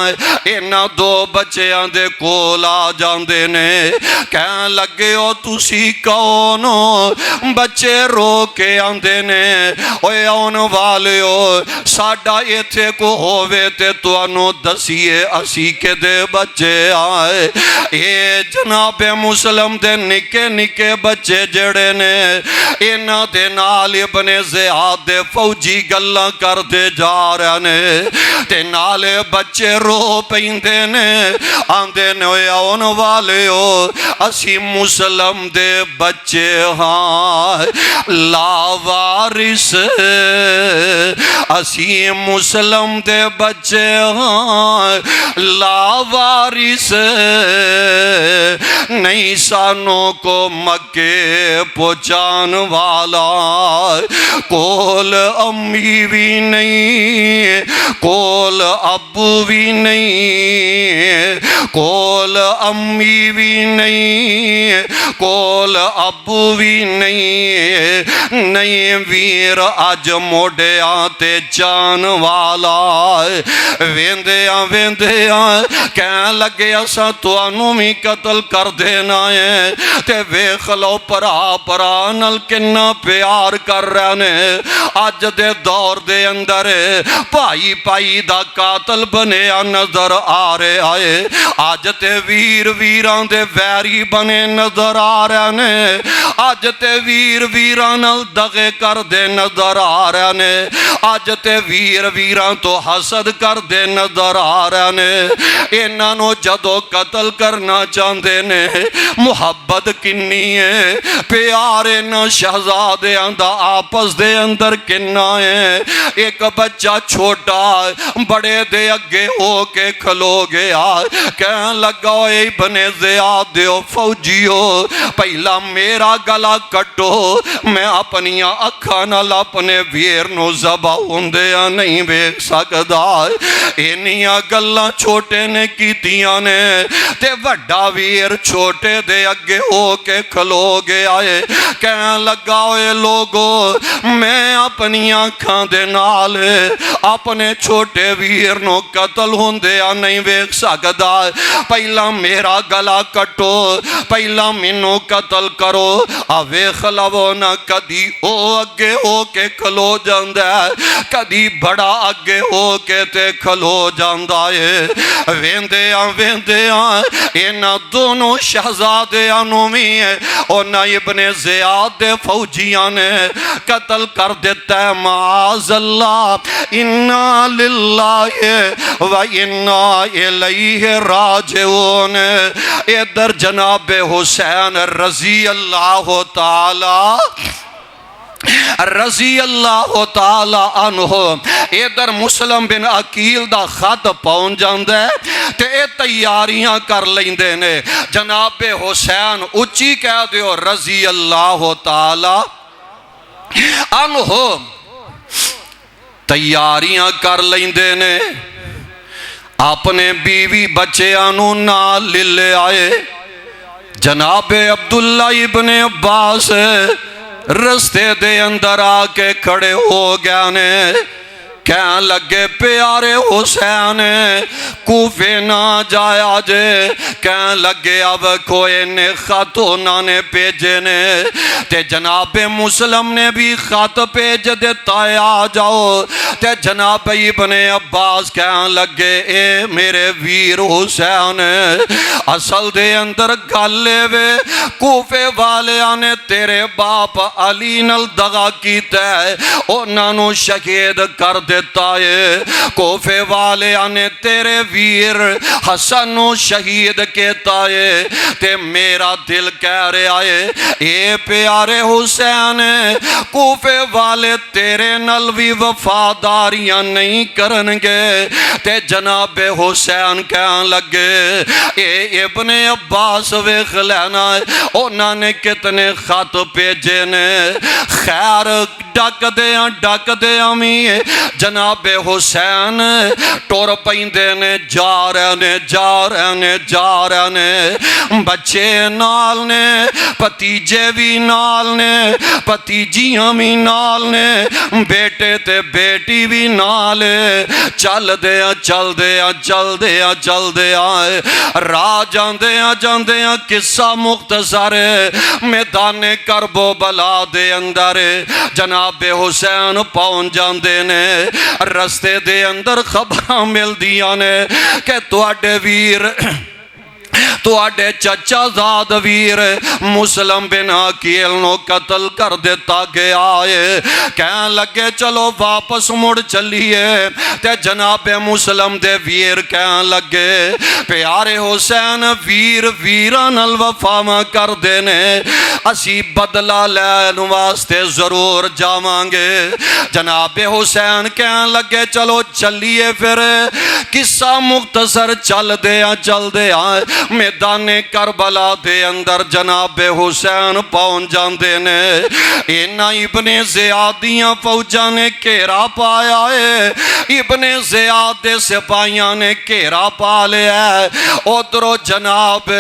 اینا 2 بچیاں دے کول آ جاندے نے کہن لگے ہو تسی کونو بچے رو کے آندے نے اوے آن والے ہو ساڑھا ایتھے کو ہووے تے تو انو دسیے اسی کے دے بچے آئے اے جناب مسلم دے نکے نکے بچے جڑے نے اینا دے نال ابن زیاد دے فوجی گلہ کر دے جا رہے نے تے نال بچے رو پیندے نے آندے نے اوے آن والے ہو اسی مسلم دے بچے ہاں لاوارس اسی مسلم دے بچے ہاں لاوارس نہیں سانوں کو مکے پہنچان والا کول امی بھی نہیں کول ابو بھی نہیں کول امی بھی نہیں کول ابو بھی نہیں ویر آج موڑے آتے جان والا ویندیاں کہن لگے اسا تو انو میں قتل کر دینا ہے تے ویخ لو پرا نل کنہ پیار کر رہنے آج دے دور دے اندر پائی دا قاتل بنے نظر آ رہے آئے آج تے ویران دے ویری بنے نظر آ رہنے آج تے ویران دغے کر دے نظر آ رہنے آج تے ویران تو حسد کر دے نظر آ رہنے انہوں جدو قتل کرنا چاندے نے محبت کنی ہے پیارے نہ شہزادے اندہ آپس دے اندر کننا ہے ایک بچہ چھوٹا بڑے دے اگے ہو کے کھلو گیا کہن لگا اے ابن زیاد دیو فوجیو پہلا میرا گلا کٹو میں اپنیاں اکھا نال اپنے ویر نو زبا ہوندیا نہیں بیک سکدا انہیاں گلاں چھوٹے نے کیتیاں نے تے وڈا ویر چھوٹے دے اگے ہو کے کھلو گیا ہے کہن لگا ہوئے لوگو میں اپنی آنکھاں دے نال اپنے چھوٹے ویر نو قتل ہوندیا نہیں ویکھ سکدا، پہلا میرا گلا کٹو، پہلا مینوں قتل کرو، ویکھ لو نہ کدی او اگے ہو کے کھلو جاندا ہے، کدی بڑا اگے ہو کے تے کھلو جاندا ہے۔ ویندیاں انہاں دونوں شہزادیاں نوں وی انہاں ابن زیاد دے فوجیاں نے قتل کر دیتا ہے۔ معاذ اللہ، انا للہ و انا الیہ راجعون۔ ادھر جناب حسین رضی اللہ تعالی عنہ ادھر مسلم بن عقیل دا خط پہنچ جاندا ہے تے اے تیاریاں کر لیندے نے۔ جناب حسین اچھی کہہ دیو رضی اللہ تعالی عنہ تیاریاں کر لیندے نے، اپنے بیوی بچیاں نوں نال لے آئے۔ جناب عبداللہ ابن عباس رستے دے اندر آ کے کھڑے ہو گیا نے، کہنے لگے پیارے حسین کوفے نہ جایا جے، کہنے لگے اب کوئی نے خط انہوں نے بھیجے نے، تے جناب مسلم نے بھی خط بھیج دیتا ہے آ جاؤ، تے جناب ابن عباس کہنے لگے اے میرے ویر حسین اصل دے اندر گالے وے کوفے والے آنے تیرے باپ علی نال دغا کیتا ہے، انہوں نے شہید کر دیتا ہے، کوفے والے آنے تیرے ویر حسن نو شہید کیتا ہے، تے میرا دل کہہ رہا ہے اے پیارے حسین کوفے والے تیرے نال بھی وفاداریاں نہیں کرنگے۔ تے جناب حسین کہن لگے اے ابن عباس ویکھ لینا انہوں نے کتنے خط بھیجے نے، خیر ڈک دیاں می جناب حسین ٹور پیندے نے، جا رہے نے، بچے نال نے، پتیجے بھی نال نے، پتیجیاں بھی نال نے، بیٹے تے بیٹی بھی نال، چل دیاں راہ جاندیاں قصہ مختصر میدان کرب و بلا دے اندر جناب حسین پہنچ جاندے نے، رستے دے اندر خبراں مل دیاں نے کہ تواڈے ویر تواڈے چچا زاد ویر مسلم بن عقیل نو قتل کر دیتا گیا ہے، کہنے لگے چلو واپس مڑ چلیے، تے جناب مسلم دے ویر کہنے لگے پیارے حسین ویران نال وفا ماں کر دینے، اسی بدلہ لین واسطے ضرور جاوانگے۔ جناب حسین کہنے لگے چلو چلیے پھر، قصہ مختصر چل دیاں میدان کربلا دے اندر جناب حسین پہنچ جاندے نے، انہاں ابن زیادیاں فوجاں نے گھیرا پایا ہے، ابن زیاد دے سپاہیاں نے گھیرا پا لیا ہے، ادھروں جناب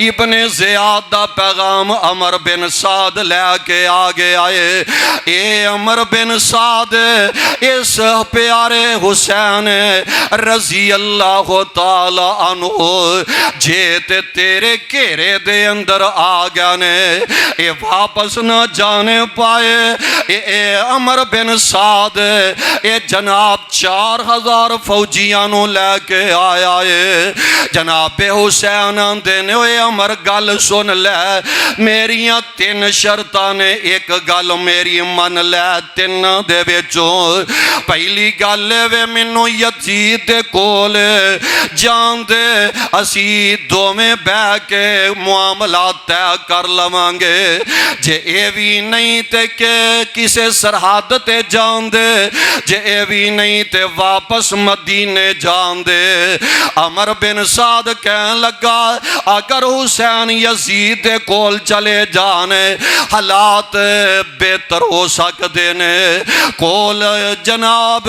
ابن زیاد دا پیغام عمر بن سعد لے کے آگے آئے، اے عمر بن سعد اس پیارے حسین رضی اللہ تعالی عنہ جیتے تیرے گھیرے دے اندر آ گیا نے، اے واپس نہ جانے پائے، اے عمر بن سعد اے جناب 4000 فوجیاں نو لے کے آیا ہے۔ جناب حسین دینے اے عمر گل سن لے، میریاں 3 شرطاں نے، ایک گل میری من لے 3 دے وچوں، پہلی گل وے مینوں یزید دے کول جان دے، اسی دو میں بہ کے معاملات طے کر لوانگے، جے اے بھی نہیں تے کہ کسے سرحد تے جان دے، جے اے بھی نہیں تے واپس مدینے جان دے۔ عمر بن سعد کہنے لگا اگر حسین یزید دے کول چلے جانے حالات بہتر ہو سکتے نے کول جناب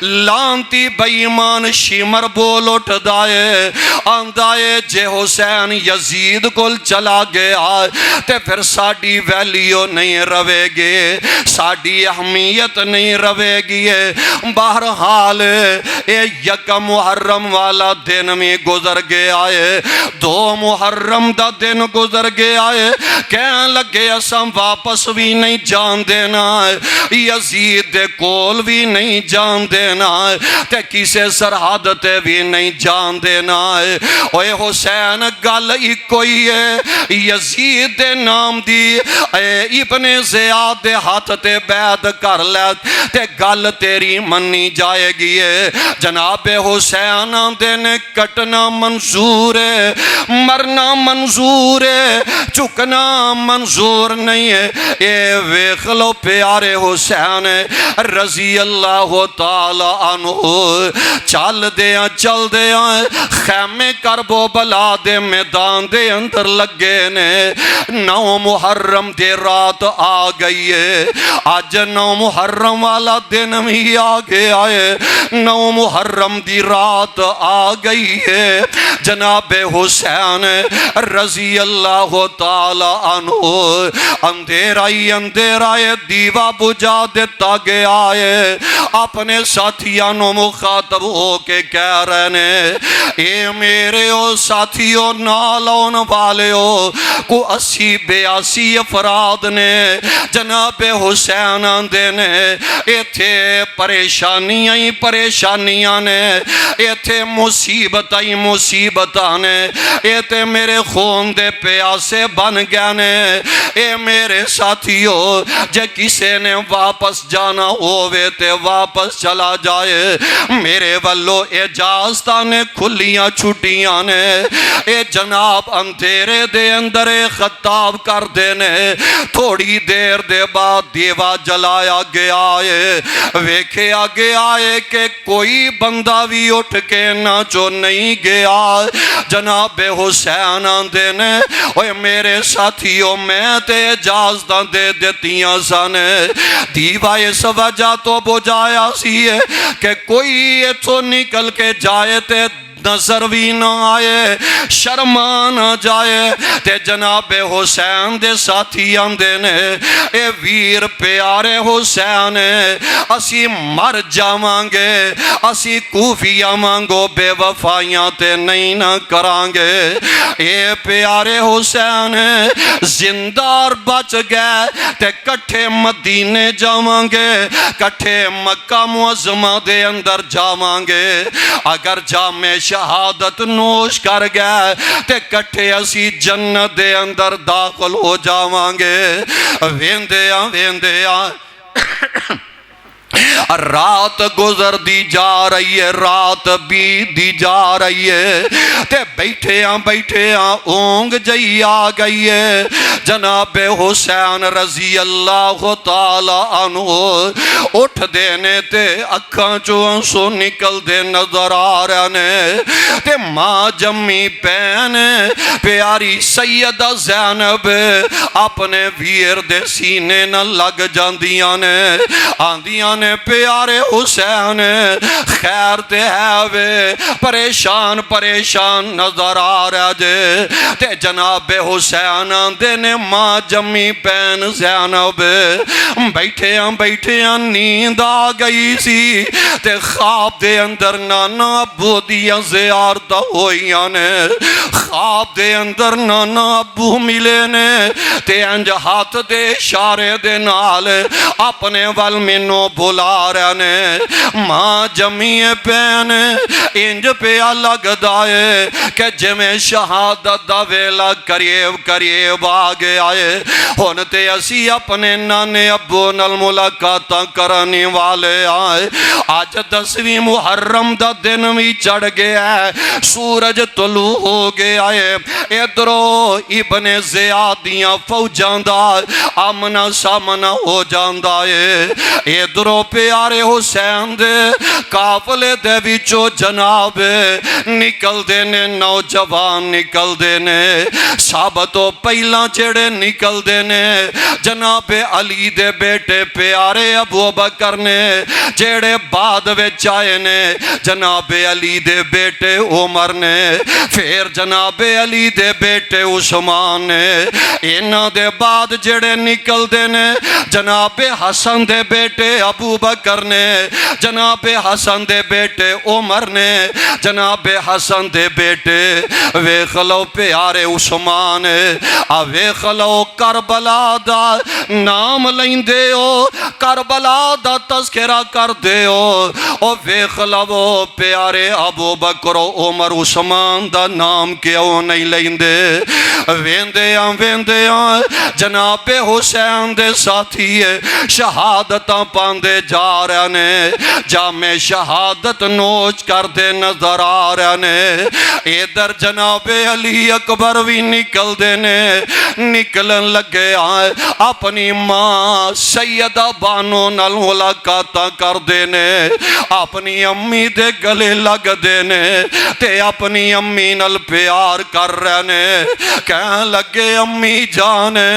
لانتی بےمان شیمر بول اٹھ دائے آندائے جے حسین یزید کول چلا گیا تے پھر ساڑی ویلیو نہیں روے گے ساڑی اہمیت نہیں روے گی بہرحال یکم محرم والا دن میں گزر گیا ہے 2 محرم دا دن گزر گیا ہے کہنے لگے اساں واپس بھی نہیں جان دینا یزید دے کول بھی نہیں جان دینا تے کسے سرحد تے بھی نہیں جان دینا اوے حسین گل ہی کوئی ہے یزید دے نام دی ابن زیاد دے ہاتھ تے بیعت کر لے تے گل تیری منی جائے گی جناب حسین دن کٹنا منظور ہے مرنا منظور ہے چکنا منظور نہیں ہے اے ویکھ لو پیارے حسین رضی اللہ تعالی عنہ چل دیاں خیمے کربو بلا دے میدان دے اندر لگے نے 9 محرم دے رات آ گئی ہے آج 9 محرم والا دن بھی آ گیا ہے 9 محرم دی رات آ گئی ہے جناب حسین رضی اللہ تعالی عنہ اندھیرا دیوا بجھا دیتا گیا ہے اپنے ساتھیانوں مخاطب ہو کے کہہ رہے نے اے میرے او ساتھیوں نالون والےو کو 80-82 افراد نے جناب حسین دینے اے تھے پریشانیاں نے اے تھے مصیبتاں نے اے تھے میرے خون دے پیاسے بن گئے نے اے میرے ساتھیوں جے کسے نے واپس جانا ہوئے تے واپس چلا جائے میرے والو اجازتاں نے کھلیاں چھٹیاں نے اے جناب اندھیرے دے اندر خطاب کر دینے تھوڑی دیر دے بعد دیوا جلایا گیا ہے ویکھیا گیا ہے کہ کوئی بندہ بھی اٹھ کے نہ جو نہیں گیا جناب حسین دینے اوے میرے ساتھیوں میں تے اجازتاں دے دیتیاں سانے دیوا اس وجہ تو بجایا سی ہے کہ کوئی اتھو نکل کے جائے تے نظر بھی نہ آئے شرما نہ جائے تے جناب حسین دے ساتھیاں دینے اے ویر پیارے حسین اسی مر جاوانگے اسی کوفیاں مانگو بے وفائیاں تے نہیں نہ کرانگے اے پیارے حسین زندار بچ گئے تے کٹھے مدینے جاوانگے کٹھے مکہ معظمہ دے اندر جاوانگے اگر جامع شہادت نوش کر گئے تے کٹھے اسی جنت دے اندر داخل ہو جاوانگے ویندیاں رات گزر دی جا رہی ہے رات بیت دی جا رہی ہے تے بیٹھے اونگ جئی آ گئی ہے جناب حسین رضی اللہ تعالی عنہ اٹھ دینے تے اکھاں چوں آنسو نکل دے نظر آ رہے نے تے ماں جمی پین پیاری سیدہ زینب اپنے ویر دے سینے نہ لگ جاندیاں نے آندیاں نے پیارے حسین خیر دے ہے وے پریشان نظر آ رہا جے تے جناب حسین دینے ماں جمی پین زینب بیٹھے نیند آ گئی سی تے خواب دے اندر نانا ابو دیاں زیارتہ ہوئیاں نے خواب دے اندر نانا ابو ملے نے تے انج ہاتھ دے اشارے دے نال اپنے ول منو بلا رہے نے ماں جمی پین انج پیا لگ دائے کہ جمیں شہادت دا ویلا قریب آگے آئے ہونتے اسی اپنے نانے ابو نال ملاقاتاں کرنے والے آئے آج 10ویں محرم دا دن بھی چڑھ گیا ہے سورج طلوع ہو گیا ہے ادھرو ابن زیادیاں فوجان دا آمنا سامنا ہو جاندہ ہے ادھرو پیارے حسین دے قافلے دے وچو جناب نکل دینے نوجوان نکل دینے سب تو پہلا جڑا جڑے نکل دینے جناب علی دے بیٹے پیارے ابو بکر نے، جڑے بعد وچ آئے نے جناب علی دے بیٹے عمر نے، پھر جناب علی دے بیٹے عثمان نے، انہاں دے بعد جڑے نکل دینے جناب حسن دے بیٹے ابو بکر نے، جناب حسن دے بیٹے عمر نے، جناب حسن دے بیٹے ویکھ لو پیارے عثمان، ویکھ لو کربلا دا نام لیندے ہو، کربلا دا تذکرہ کر دے ہو، او ویکھ لو پیارے ابو بکر عمر عثمان دا نام کیوں نہیں لیندے؟ ویندیاں جناب حسین دے ساتھی شہادتاں پاندے جا رہے نے، جامِ شہادت نوچ کر دے نظر آ رہے نے، ادھر جناب علی اکبر بھی نکل دینے، نکلن لگے آئے اپنی ماں سیدہ بانو نال ملاقاتاں کر دینے، اپنی امی دے گلے لگ دینے تے اپنی امی نال پیار کر رہنے، کہنے لگے امی جانے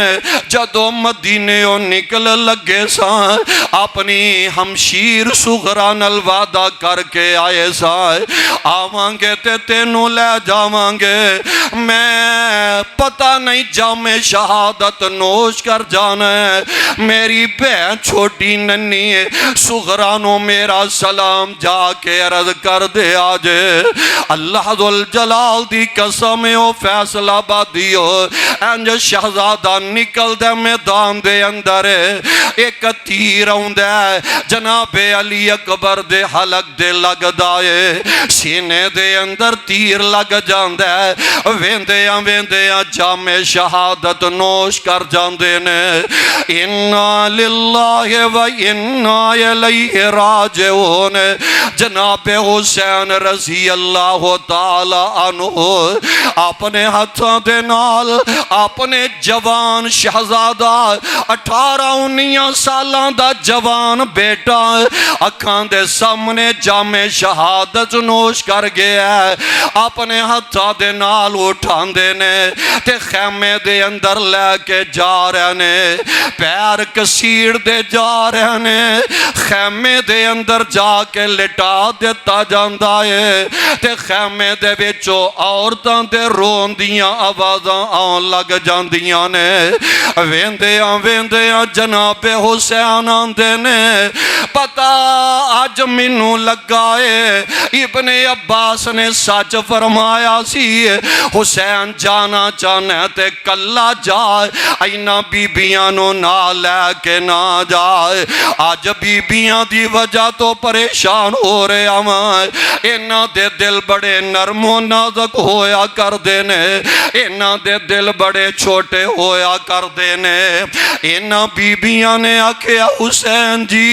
جدو مدینیوں نکل لگے سائیں اپنی ہمشیر صغرا نال وعدہ کر کے آئے سائیں آوانگے تے تینوں لے جاوانگے، میں پتہ نہیں جامِ شہادت نوش کر جانا ہے، میری بہن چھوٹی ننی صغرا نو میرا سلام جا کے عرض کر دے آجے، اللہ ذوالجلال دی قسم او فیصلہ بادیو انج شہزادہ نکل دے میدان دے اندر، ایک تیر آؤندے جناب علی اکبر دے حلق دے لگ دائے، سینے دے اندر تیر لگ جاندے، ویندیاں جامِ شہادت نوش کر جاندے نے، اِنَّا لِلَّهِ وَإِنَّا إِلَيْهِ راجعون، جناب حسین رضی اللہ تعالی عنہ اپنے ہاتھوں دے نال اپنے جوان شہزادہ 18-19 سالاں دا جوان بیٹا اکھاں دے سامنے جامِ شہادت نوش کر گیا ہے، اپنے ہاتھوں دے نال اٹھاندے نے تے خیمے دے اندر لے کے جا رہے نے، پیر کسیڑ دے جا رہے نے، خیمے دے اندر جا کے لٹا دیتا جاندا ہے تے خیمے دے وچوں عورتاں دے رون دیاں آوازاں آن لگ جاندیاں نے، ویندیاں جناب حسین آندے نے، پتہ آج مینوں لگائے ابن عباس نے سچ فرمایا سی، حسین جانا چاہنے تے کلا جائے، اینا بیبیاں نو نہ لے کے نہ جائے، آج بیبیاں دی وجہ تو پریشان ہو رہے ہمیں، اینا دے دل بڑے نرم و نازک ہویا کر دینے، اینا دے دل بڑے چھوٹے ہویا کر دینے، اینا بیبیاں نے آکھیا حسین جی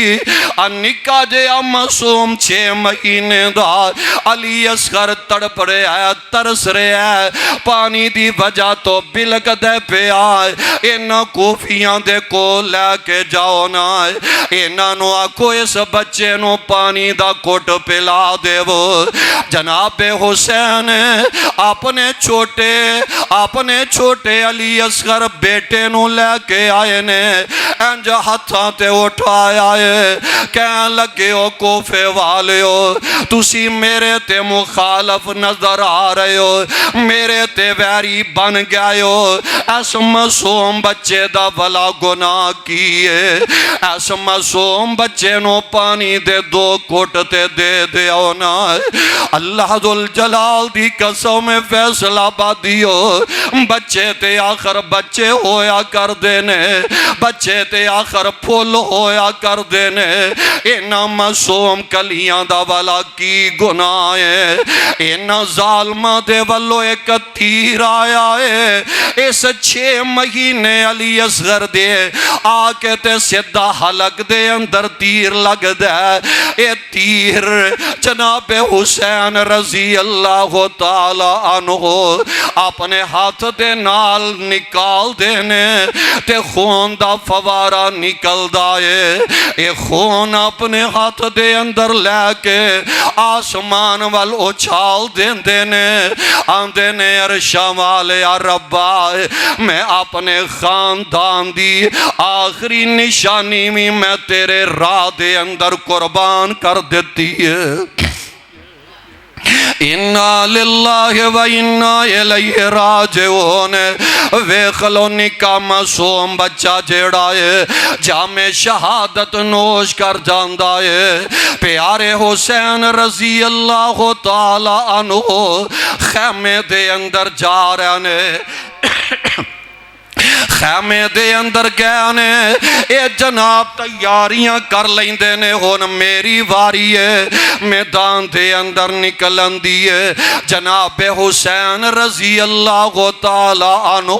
نکاح جیا معصوم 6 مہینے دا، علی اصغر تڑپ رہے ہے، ترس رہے ہے، پانی دی وجہ تو بلک دے پہ آئے، اینا کوفیاں دے کو لے کے جاؤ نا، اینا نو آکو اس بچے نو پانی دا کوٹ پلا دے وہ، جناب حسین اپنے چھوٹے علی اصغر بیٹے نو لے کے آئے نے، انج ہتھاں تے اٹھائے آئے، کہنے لگے ہو کوفے والے ہو، تسی میرے تے مخالف نظر آ رہے ہو، میرے تے ویری بن گئے ہو، اس معصوم بچے دا بلا گناہ کیے، اس معصوم بچے نو پانی دے 2 کوٹ تے دے دے ہونا، اللہ ذوالجلال دی قسم فیصلہ بادیو، بچے تے آخر بچے ہویا کر دینے، بچے تے آخر پھول ہویا کر دینے، اینا معصوم کلیاں دا والا کی گناہ ہے، اینا ظالمہ دے والو ایک تیر آیا ہے، اس 6 مہینے علی اصغر دے آکے تے سدھا حلق دے اندر تیر لگ دے، اے تیر جناب حسین رضی اللہ تعالی عنہ اپنے ہاتھ دے نال نکال دینے تے خون دا فوار سارا نکلدا ہے اے خون اپنے ہاتھ دے اندر لے کے آسمان وال اچھال دیندے نے آندے نے عرشاں والے یا ربا میں اپنے خاندان دی آخری نشانی بھی میں تیرے راہ دے اندر قربان کر دیتی ہے اِنَّا لِلَّهِ وَإِنَّا إِلَيْهِ راجعون ویکھ لو نکا معصوم بچہ جیڑا ہے جامِ شہادت نوش کر جاندا ہے پیارے حسین رضی اللہ تعالی عنہ خیمے دے اندر جا رہے نے خیمے دے اندر گیا نے اے جناب تیاریاں کر لیندے نے ہون میری واری ہے میدان دے اندر نکلن دیئے جناب حسین رضی اللہ تعالی عنہ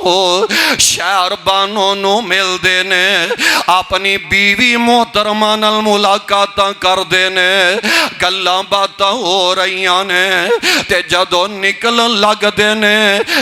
شہر بانوں نو مل دینے اپنی بیوی محترمہ نال ملاقاتاں کر دینے گلاں باتاں ہو رہیاں نے تے جدو نکل لگ دینے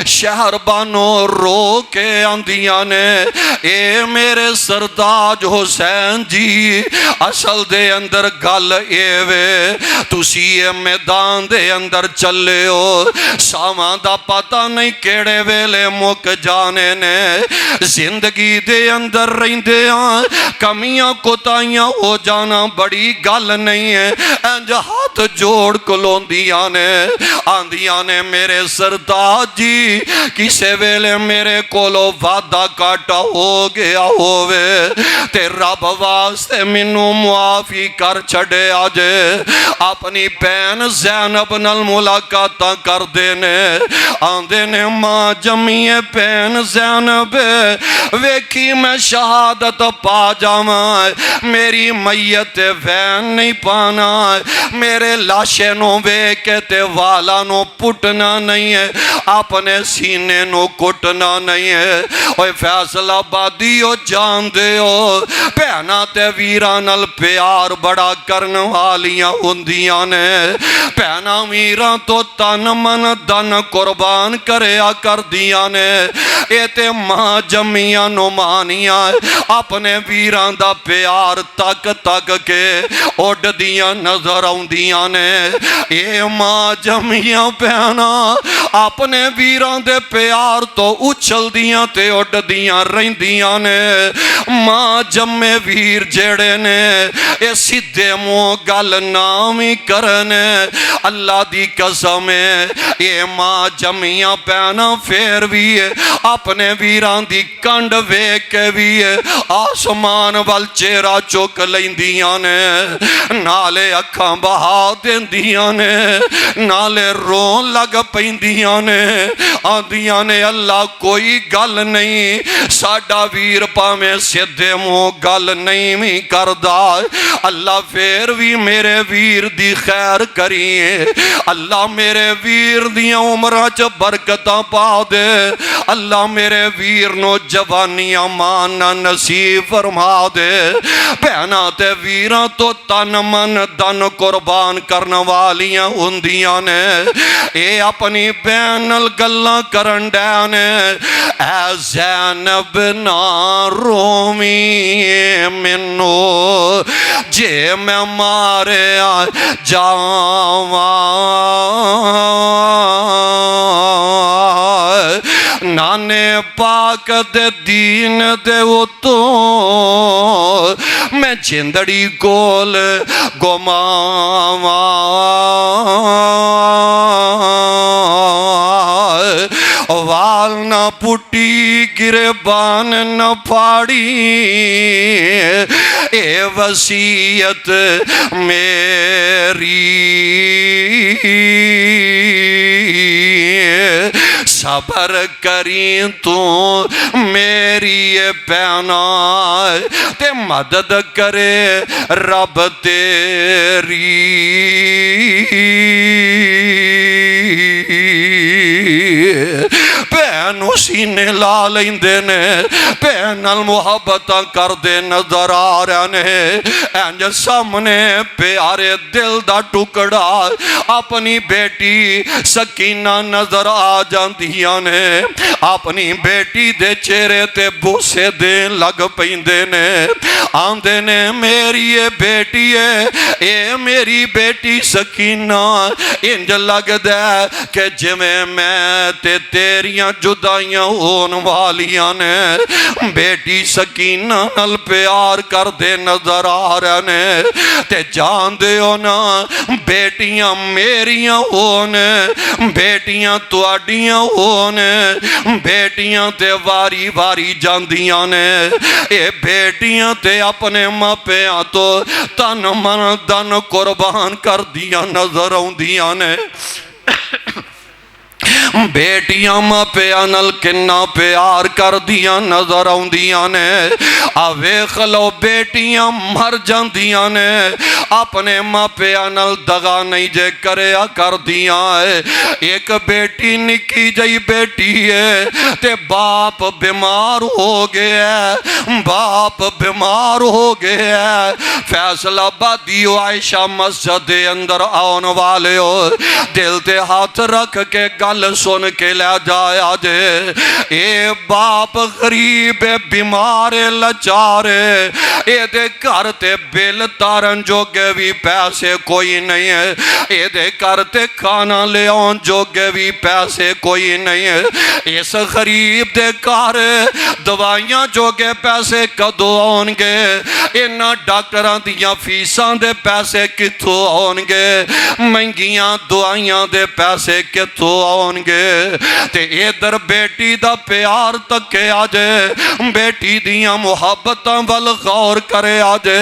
شہر بانوں رو کے آندیاں نے اے میرے سرداج حسین جی اصل دے اندر گل اے وے تسی اے میدان دے اندر چلے ہو ساواں دا پتہ نہیں کیڑے ویلے مک جانے نے زندگی دے اندر رہندے ہاں کمیاں کوتاہیاں ہو جانا بڑی گل نہیں ہے انج ہاتھ جوڑ کلوندیاں نے آندیاں نے میرے سرداج جی کسے ویلے میرے کولو وعدہ کاٹا ہو گیا ہووے تے رب واسطے منو معافی کر چھڑے آجے اپنی بین زینب نال ملاقاتاں کر دینے آندے نے ماں جمیے بین زینب ویکھی میں شہادت پا جاواں میری میت وین نہیں پانا میرے لاشے نو ویکے تے والا نو پٹنا نہیں ہے اپنے سینے نو کٹنا نہیں ہے اوہ فیصل آبادی ہو جان دے ہو پہنا تے ویران ال پیار بڑا کرن والیاں ہوندیاں نے پہنا ویران تو تن من دن قربان کریا کر دیاں نے اے تے ماں جمیاں نو مانیاں اپنے ویران دا پیار تک تک کے اڈ دیاں نظر آؤندیاں نے اے ماں جمیاں پہنا اپنے ویران دے پیار تو اچھل دیاں تے اڈ دیاں رہندیاں نے ماں جمے ویر جیڑے نے اے سیدھے مو گل نامی کرنے اللہ دی قسم ہے اے ماں جمیاں پہنا پھر بھی اپنے ویران دی کنڈ ویک کے بھی آسمان وال چہرہ چوک لیندیاں نے نالے اکھاں بہا دیندیاں نے نالے رون لگ پیندیاں نے آندیاں نے اللہ کوئی گل نہیں ساڈا ویر پاویں سیدھے منہ گل نہیں بھی کردا اللہ پھر بھی میرے ویر دی خیر کریے اللہ میرے ویر دیاں عمرہ چ برکتاں پا دے اللہ میرے ویر نو جوانیاں مانا نصیب فرما دے پہنا تے ویراں تو تن من دن قربان کرن والیاں ہوندیاں نے اے اپنی بین الگلاں کرن ڈینے اے زینب نہ رومی منو جے میں مارے جاواں نانے پاک دے دین دے وہ تو میں جندڑی کول گماواں وال نہ پٹی گربان نہ پھاڑی اے وصیت میری صبر کریں تو میری پہنا تے مدد کرے رب تیری بہن اسی سینے لا لیندے نے بھین نال محبتاں کردے نظر آ رہے نے انج سامنے پیارے دل دا ٹکڑا اپنی بیٹی سکینہ نظر آ جاندیاں نے اپنی بیٹی دے چہرے تے بوسے دین لگ پیندے نے آندے نے میری یہ بیٹی ہے اے میری بیٹی سکینہ انج لگ دے کہ جویں میں تے تیریاں جدائیاں ہون والیاں نے بیٹی سکینہ نال پیار کر دے نظر آ رہے نے تے جان دے ہو نا بیٹیاں میریاں ہون بیٹیاں تواڈیاں ہون بیٹیاں تے واری واری جاندیاں نے اے بیٹیاں تے اپنے ماپیاں تو تن من دن قربان کر دیاں نظر آؤندیاں نے بیٹیاں ماں پیاں نال کنا پیار کر دیاں نظر آؤندیاں نے ویکھ لو بیٹیاں مر جاندیاں نے اپنے ماں پیاں نال دغا نہیں جے کریا کر دیاں ایک بیٹی نکی جئی بیٹی ہے تے باپ بیمار ہو گیا باپ بیمار ہو گیا فیصل آبادی عائشہ مسجد اندر آن والے ہو دل تے ہاتھ رکھ کے گل سن کے لے جایا جے اے باپ غریب بیمار لچارے اے دے گھر تے بل تارن جوگے بھی پیسے کوئی نہیں ہے اے دے گھر تے کھانا لے آن جوگے بھی پیسے کوئی نہیں ہے اس غریب دے گھر دوائیاں جوگے پیسے کدو آن گے انہاں ڈاکٹران دیاں فیساں دے پیسے کتھو آن گے مہنگیاں دوائیاں دے پیسے کتھو آن گے تے ادھر بیٹی دا پیار تکے آجے بیٹی دیاں محبتاں وال غور کرے آجے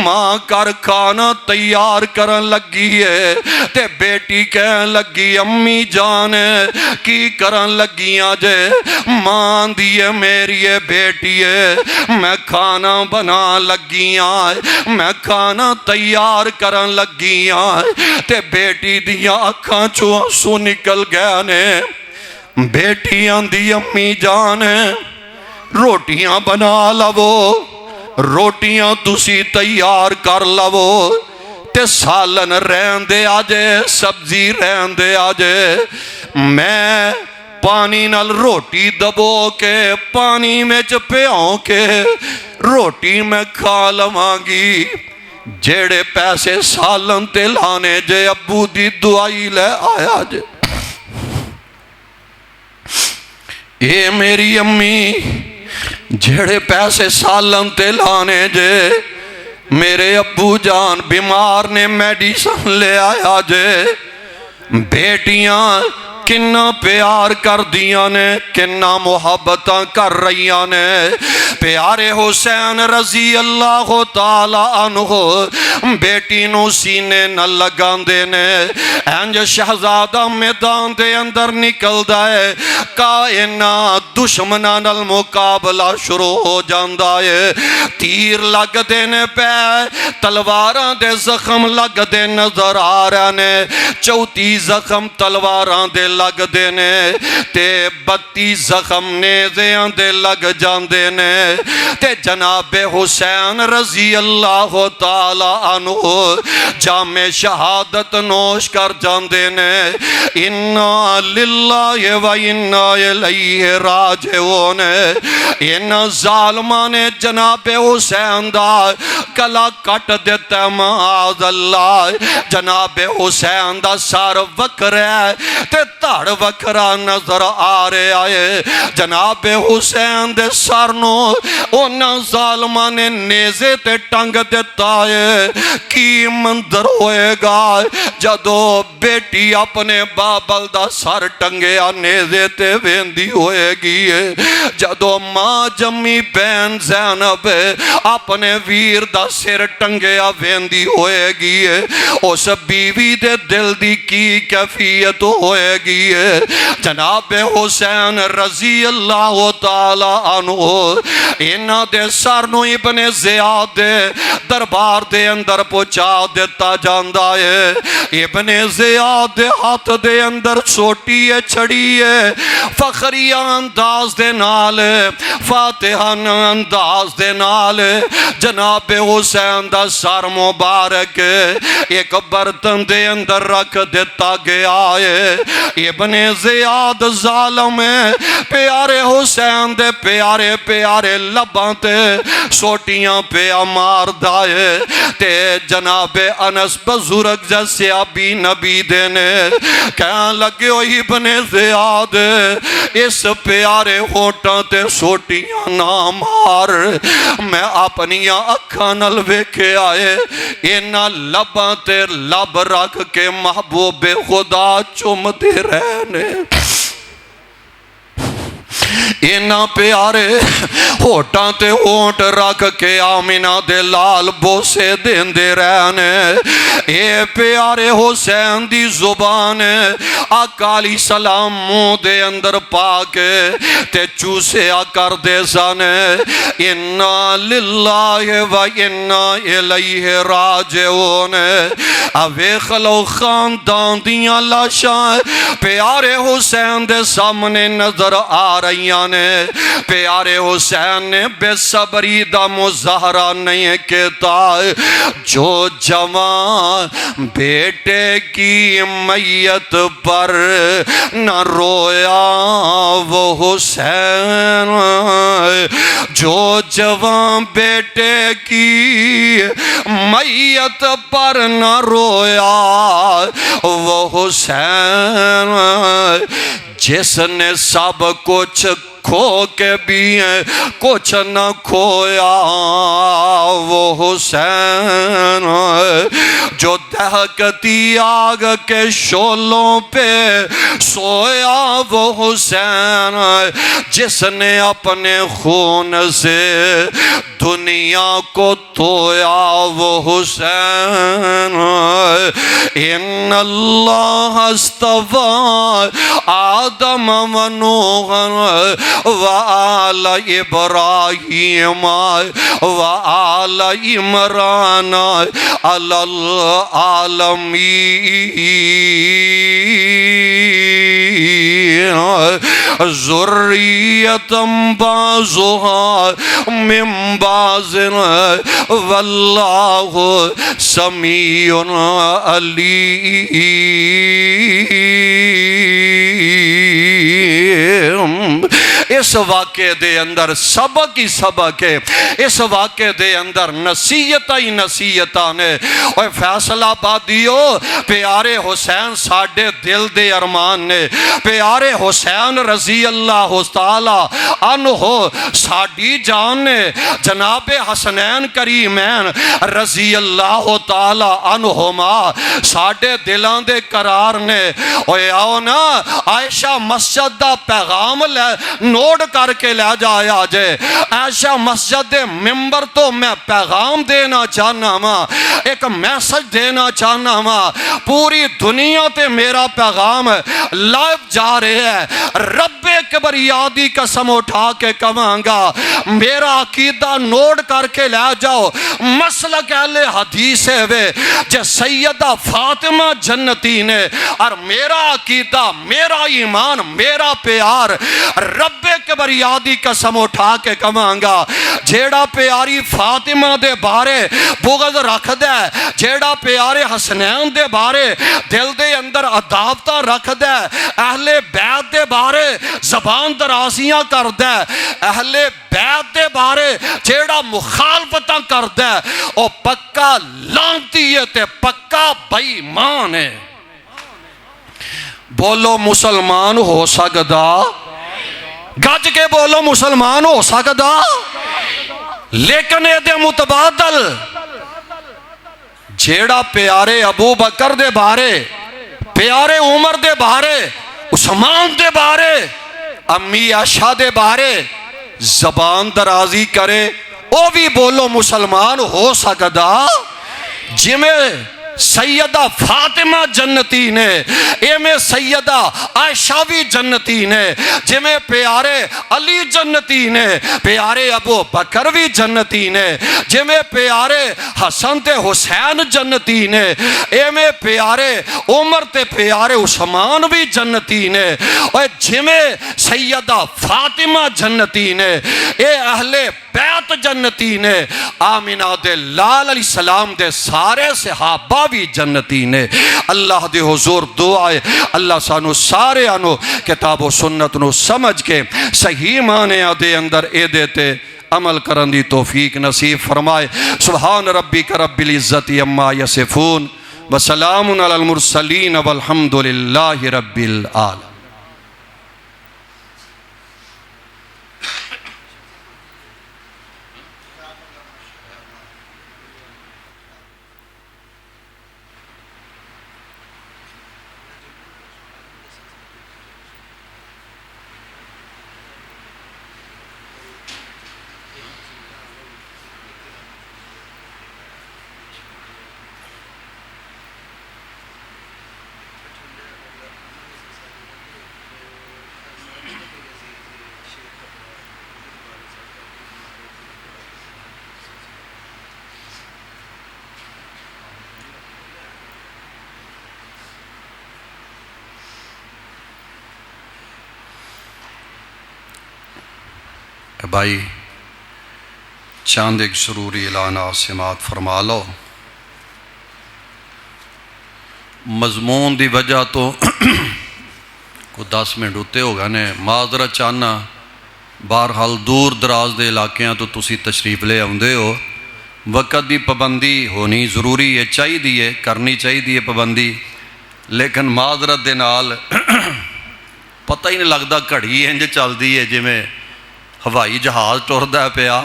ماں کر کھانا تیار کرن لگی ہے تے بیٹی کہن لگی امی جان کی کرن لگی آجے ماں دیئے میری بیٹی ہے میں کھانا بنا لگی آئے میں کھانا تیار کرن لگی آئے تے بیٹی دیاں اکھاں چو آنسو نکل گیا نے بیٹی آندی امی جان روٹیاں بنا لو روٹیاں تسی تیار کر لو تے سالن رہن دے آجے سبزی رہن دے آجے میں پانی نال روٹی دبو کے پانی میں چپیاؤں کے روٹی میں کھا لوانگی جیڑے پیسے سالن تے لانے جے ابو دی دعائی لے آیا جے اے میری امی جیڑے پیسے سالن تے لانے جے میرے ابو جان بیمار نے میڈیسن لے آیا جے بیٹیاں کنا پیار کر دیاں نے کنا محبتاں کر رہیاں نے پیارے حسین رضی اللہ تعالی عنہ بیٹی نو سینے نہ لگان دینے انج شہزادہ میدان دے اندر نکل دائے کائنات دشمنان المقابلہ شروع ہو جاندہ ہے تیر لگ دینے پہ تلواراں دے زخم لگ دے نظر آ رہے نے 34 زخم تلواراں دے لگ دینے تے 32 زخم نیزیاں دے لگ جاندے نے تے جناب حسین رضی اللہ تعالی عنہ جام شہادت نوش کر جاندے نے انا للہ و انا الیہ راجعون ان ظالمان نے جناب حسین دا گلا کٹ دیتا معاذ اللہ جناب حسین دا سر وکرے تے تڑ وکرا نظر آ رہے آئے جناب حسین دے سرنو اونا ظالمان نے نیزے تے ٹنگ دیتا ہے کی منظر ہوئے گا جدو بیٹی اپنے بابل دا سر ٹنگیا نیزے تے ویندی ہوئے گی جدو ماں جمی بین زینب اپنے ویر دا سر ٹنگیا ویندی ہوئے گی اس بیوی دے دل دی کی کیفیت ہوئے گی ہے جناب حسین رضی اللہ تعالی عنہ انہاں دے سر نو ابن زیاد دے دربار دے اندر پہنچا دیتا جاندا ہے ابن زیاد دے ہاتھ دے اندر سوٹی ہے چھڑی ہے فخری انداز دے نال فاتحان انداز دے نال جناب حسین دا سر مبارک ایک برتن دے اندر رکھ دیتا گیا ہے ابن زیاد ظالم ہے پیارے حسین دے پیارے پیارے لباں تے سوٹیاں پہ مار دائے تے جناب انس بزرگ جیسے ابھی نبی دینے کہاں لگے ہو ابن زیاد اس پیارے ہوٹاں تے سوٹیاں نہ مار میں اپنی اکھاں نال ویکھے آئے انہاں لباں تے لب رکھ کے محبوب خدا چومدے رہنے اینا پیارے ہوٹاں تے ہونٹ رکھ کے آمینہ دے لال بوسے دین دے رہنے اے پیارے حسین دی زبان آقا علیہ السلام منہ دے اندر پاکے تے چوسیا کر دے سانے انا للہ و انا الیہ راجعون اوے خلو خاندان دیاں لاشاں پیارے حسین دے سامنے نظر آ رہیاں نے پیارے حسین نے بے صبری دا مظاہرہ نہیں کہتا جو جوان بیٹے کی میت پر نہ رویا وہ حسین جو جوان بیٹے کی میت پر نہ رویا وہ حسین جس نے سب کچھ کھو کے بھی کچھ نہ کھویا وہ حسین جو دہکتی آگ کے شعلوں پہ سویا وہ حسین جس نے اپنے خون سے دنیا کو دھویا وہ حسین ان اللہ استوى آدم و نوح وآل ابراہیم وآل عمران علی العالمین ذریتا بعضها من بعض واللہ سمیع علیم اس واقعے دے اندر سبق ہی سبق ہے اس واقعے دے اندر نصیحتہ ہی نصیحتہ نے اور فیصلہ آبادیو پیارے حسین ساڑھے دل دے ارمان نے پیارے حسین رضی اللہ تعالی عنہ ساڑھی جان نے جناب حسنین کریمین رضی اللہ تعالی عنہما ساڑھے دلان دے قرار نے اور آؤ نا عائشہ مسجد دا پیغام نوٹ کر کے لے جایا جائے عائشہ مسجد ممبر تو میں پیغام دینا چاہنا ماں ایک میسج دینا چاہنا ماں پوری دنیا تے میرا پیغام لائیو جا رہے ہیں رب کبریادی قسم اٹھا کے کمانگا میرا عقیدہ نوٹ کر کے لے جاؤ مسلک اہل حدیث ہے وے جو سیدہ فاطمہ جنتی نے اور میرا عقیدہ میرا ایمان میرا پیار رب کبریادی قسم اٹھا کے کمانگا جیڑا پیاری فاطمہ دے بارے بغض رکھ دے جیڑا پیارے حسنین دے بارے دل دے اندر عداوتہ رکھ دے اہل بیت دے بارے زبان درازیاں کر دے اہل بیت دے بارے جیڑا مخالفتہ کر دے او پکا لانتی ہے تے پکا بےمان ہے بولو مسلمان ہو سکدا گج کے بولو مسلمان ہو سکدا لیکن اے دے متبادل جیڑا پیارے ابو بکر دے بارے پیارے عمر دے بارے عثمان دے بارے امی عائشہ دے بارے زبان درازی کرے او بھی بولو مسلمان ہو سکدا جی میں سیدہ فاطمہ جنتی نے، ایویں سیدہ عائشہ بھی جنتی نے، جویں پیارے علی جنتی نے، پیارے ابو بکر بھی جنتی نے، جویں پیارے حسن تے حسین جنتی نے، ایویں پیارے عمر تے پیارے عثمان بھی جنتی نے، اور جویں سیدہ فاطمہ جنتی نے، اے اہل بیت جنتی نے، آمینہ دے لال علیہ السلام دے سارے صحابہ بھی جنتی نے۔ اللہ دے حضور دعا ہے اللہ سانو سارے آنو کتاب و سنت نو سمجھ کے صحیح معنی دے اندر اے دیتے عمل کرن دی توفیق نصیب فرمائے۔ سبحان ربک رب العزت عما یصفون وسلام علی المرسلین والحمد للہ رب العالمین۔ بھائی چاند ایک ضروری اعلانات سماعت فرما لو۔ مضمون دی وجہ تو کو 10 منٹ ہوتے ہوگا نے معذرت چاہنا، بہرحال دور دراز دے علاقیاں تو تسی تشریف لے آندے ہو، وقت دی پابندی ہونی ضروری ہے، چاہی دیئے کرنی چاہی دیئے پابندی، لیکن معذرت دے نال پتہ ہی نہیں لگدا گھڑی انج چل دی ہے جی میں ہوائی جہاز ٹردا پیا۔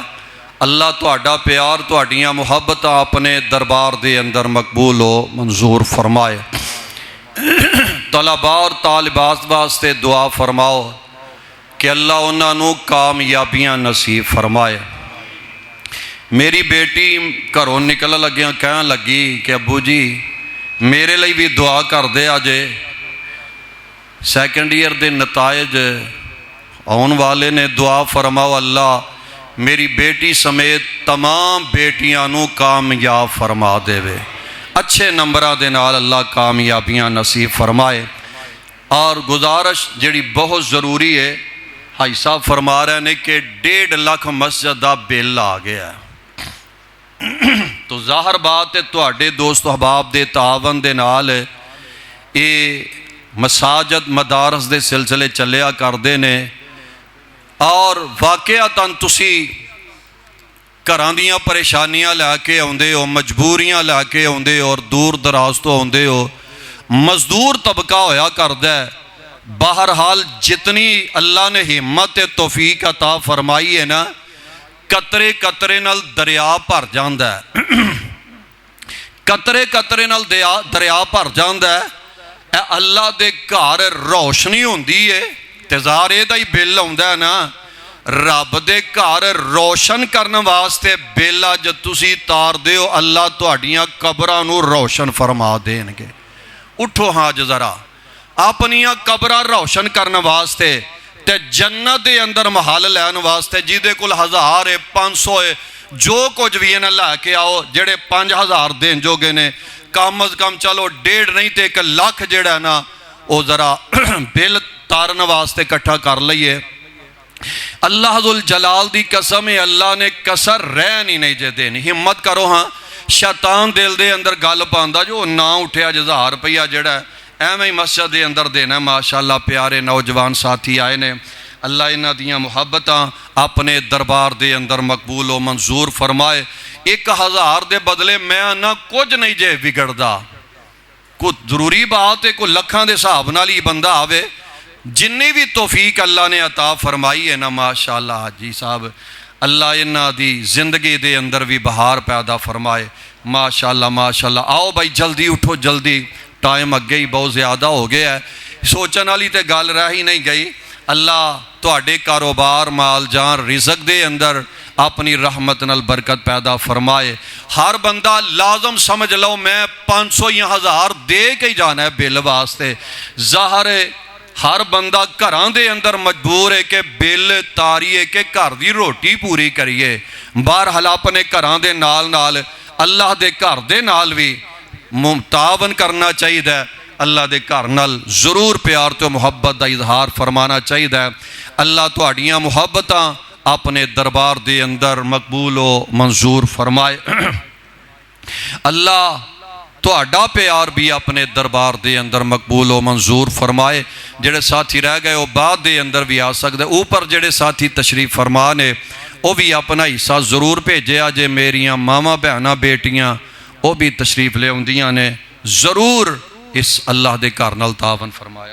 اللہ تہاڈا پیار تہاڈیاں محبتاں اپنے دربار دے اندر مقبول ہو منظور فرمائے۔ طلباء اور طالبات واسطے دعا فرماؤ کہ اللہ انہاں نو کامیابیاں نصیب فرمائے۔ میری بیٹی گھروں نکل لگیاں کہن لگی کہ ابو جی میرے لیے بھی دعا کر دے آجے، سیکنڈ ایئر دے نتائج آن والے نے، دعا فرماؤ اللہ میری بیٹی سمیت تمام بیٹیاں نو کامیاب فرما دے وے، اچھے نمبرہ دے نال اللہ کامیابیاں نصیب فرمائے۔ اور گزارش جڑی بہت ضروری ہے، حاجی صاحب فرما رہے ہیں کہ 1.5 لاکھ مسجد دا بل آ گیا ہے، تو ظاہر بات ہے تواڈے دوست احباب دے تعاون دے نال اے مساجد مدارس دے سلسلے چلیا کردے نے، اور واقعتاً تسی گھراں دیاں پریشانیاں لے کے آندے ہو، مجبوریاں لے کے آندے ہو، اور دور دراز تو آندے ہو، مزدور طبقہ ہویا کردا ہے۔ بہرحال جتنی اللہ نے ہمت توفیق عطا فرمائی ہے نا، قطرے قطرے نال دریا بھر جاندا ہے، قطرے قطرے نال دریا بھر جاندا ہے۔ اے اللہ دے گھر روشنی ہوندی ہے تے ظاہر دا ہی بل ہوندا ہے نا، رب دے گھر روشن کرنے واسطے بل اج تسی تار دیو، اللہ تہاڈیاں قبراں نو روشن فرما دین گے۔ اٹھو ہاں ذرا اپنیاں قبراں روشن کرنے واسطے تے جنت دے اندر محل لین واسطے، جیدے کل 1000 ہے 500 ہے جو کچھ بھی انہیں لے کے آؤ، جڑے 5000 دین جو گے نے، کم از کم چلو 1.5 نہیں تے 1 لاکھ جڑا ہے نا او ذرا بل تارن واسطے کٹھا کر لئیے۔ اللہ ذو الجلال دی قسم ہے، اللہ نے کسر رہ نہیں جے دینی۔ ہمت کرو ہاں، شیطان دل دے اندر گل پاندا جو نہ اٹھیا 1000 روپیہ جڑا ہے ایویں ہی مسجد دے اندر دینا۔ ماشاءاللہ پیارے نوجوان ساتھی آئے نے، اللہ انہاں دیاں محبتاں اپنے دربار دے اندر مقبول و منظور فرمائے۔ 1000 دے بدلے میں نہ کچھ نہیں جے بگڑدا، کوئی ضروری بات ہے کوئی لکھاں دے حساب نال ہی بندہ آوے، جنی بھی توفیق اللہ نے عطا فرمائی ہے نا ماشاءاللہ حاجی صاحب، اللہ انہاں دی زندگی دے اندر بھی بہار پیدا فرمائے۔ ماشاءاللہ ماشاءاللہ۔ آؤ بھائی جلدی اٹھو، جلدی ٹائم اگے ہی بہت زیادہ ہو گیا ہے، سوچن والی تے گل رہ ہی نہیں گئی۔ اللہ تواڈے کاروبار مال جان رزق دے اندر اپنی رحمت نال برکت پیدا فرمائے۔ ہر بندہ لازم سمجھ لو میں 500 یا 1000 دے کے ہی جانا ہے بل واسطے۔ ظاہر ہے ہر بندہ گھراں دے اندر مجبور ہے کہ بل تاریے کہ گھر دی روٹی پوری کریے۔ بہرحال اپنے گھراں دے نال نال اللہ دے گھر دے نال بھی تعاون کرنا چاہیے، اللہ دے گھر نال ضرور پیار تو محبت دا اظہار فرمانا چاہیے۔ اللہ تہاڈیاں محبتاں اپنے دربار دے اندر مقبول و منظور فرمائے۔ اللہ تہاڈا پیار بھی اپنے دربار دے اندر مقبول و منظور فرمائے۔ جڑے ساتھی رہ گئے وہ بعد دے اندر بھی آ سکتے، اوپر جڑے ساتھی تشریف فرما نے وہ بھی اپنا حصہ ضرور بھیجے۔ جے میریاں ماما بہناں بیٹیاں وہ بھی تشریف لے آندیاں نے، ضرور اس اللہ دے گھر نال تعاون فرمایا۔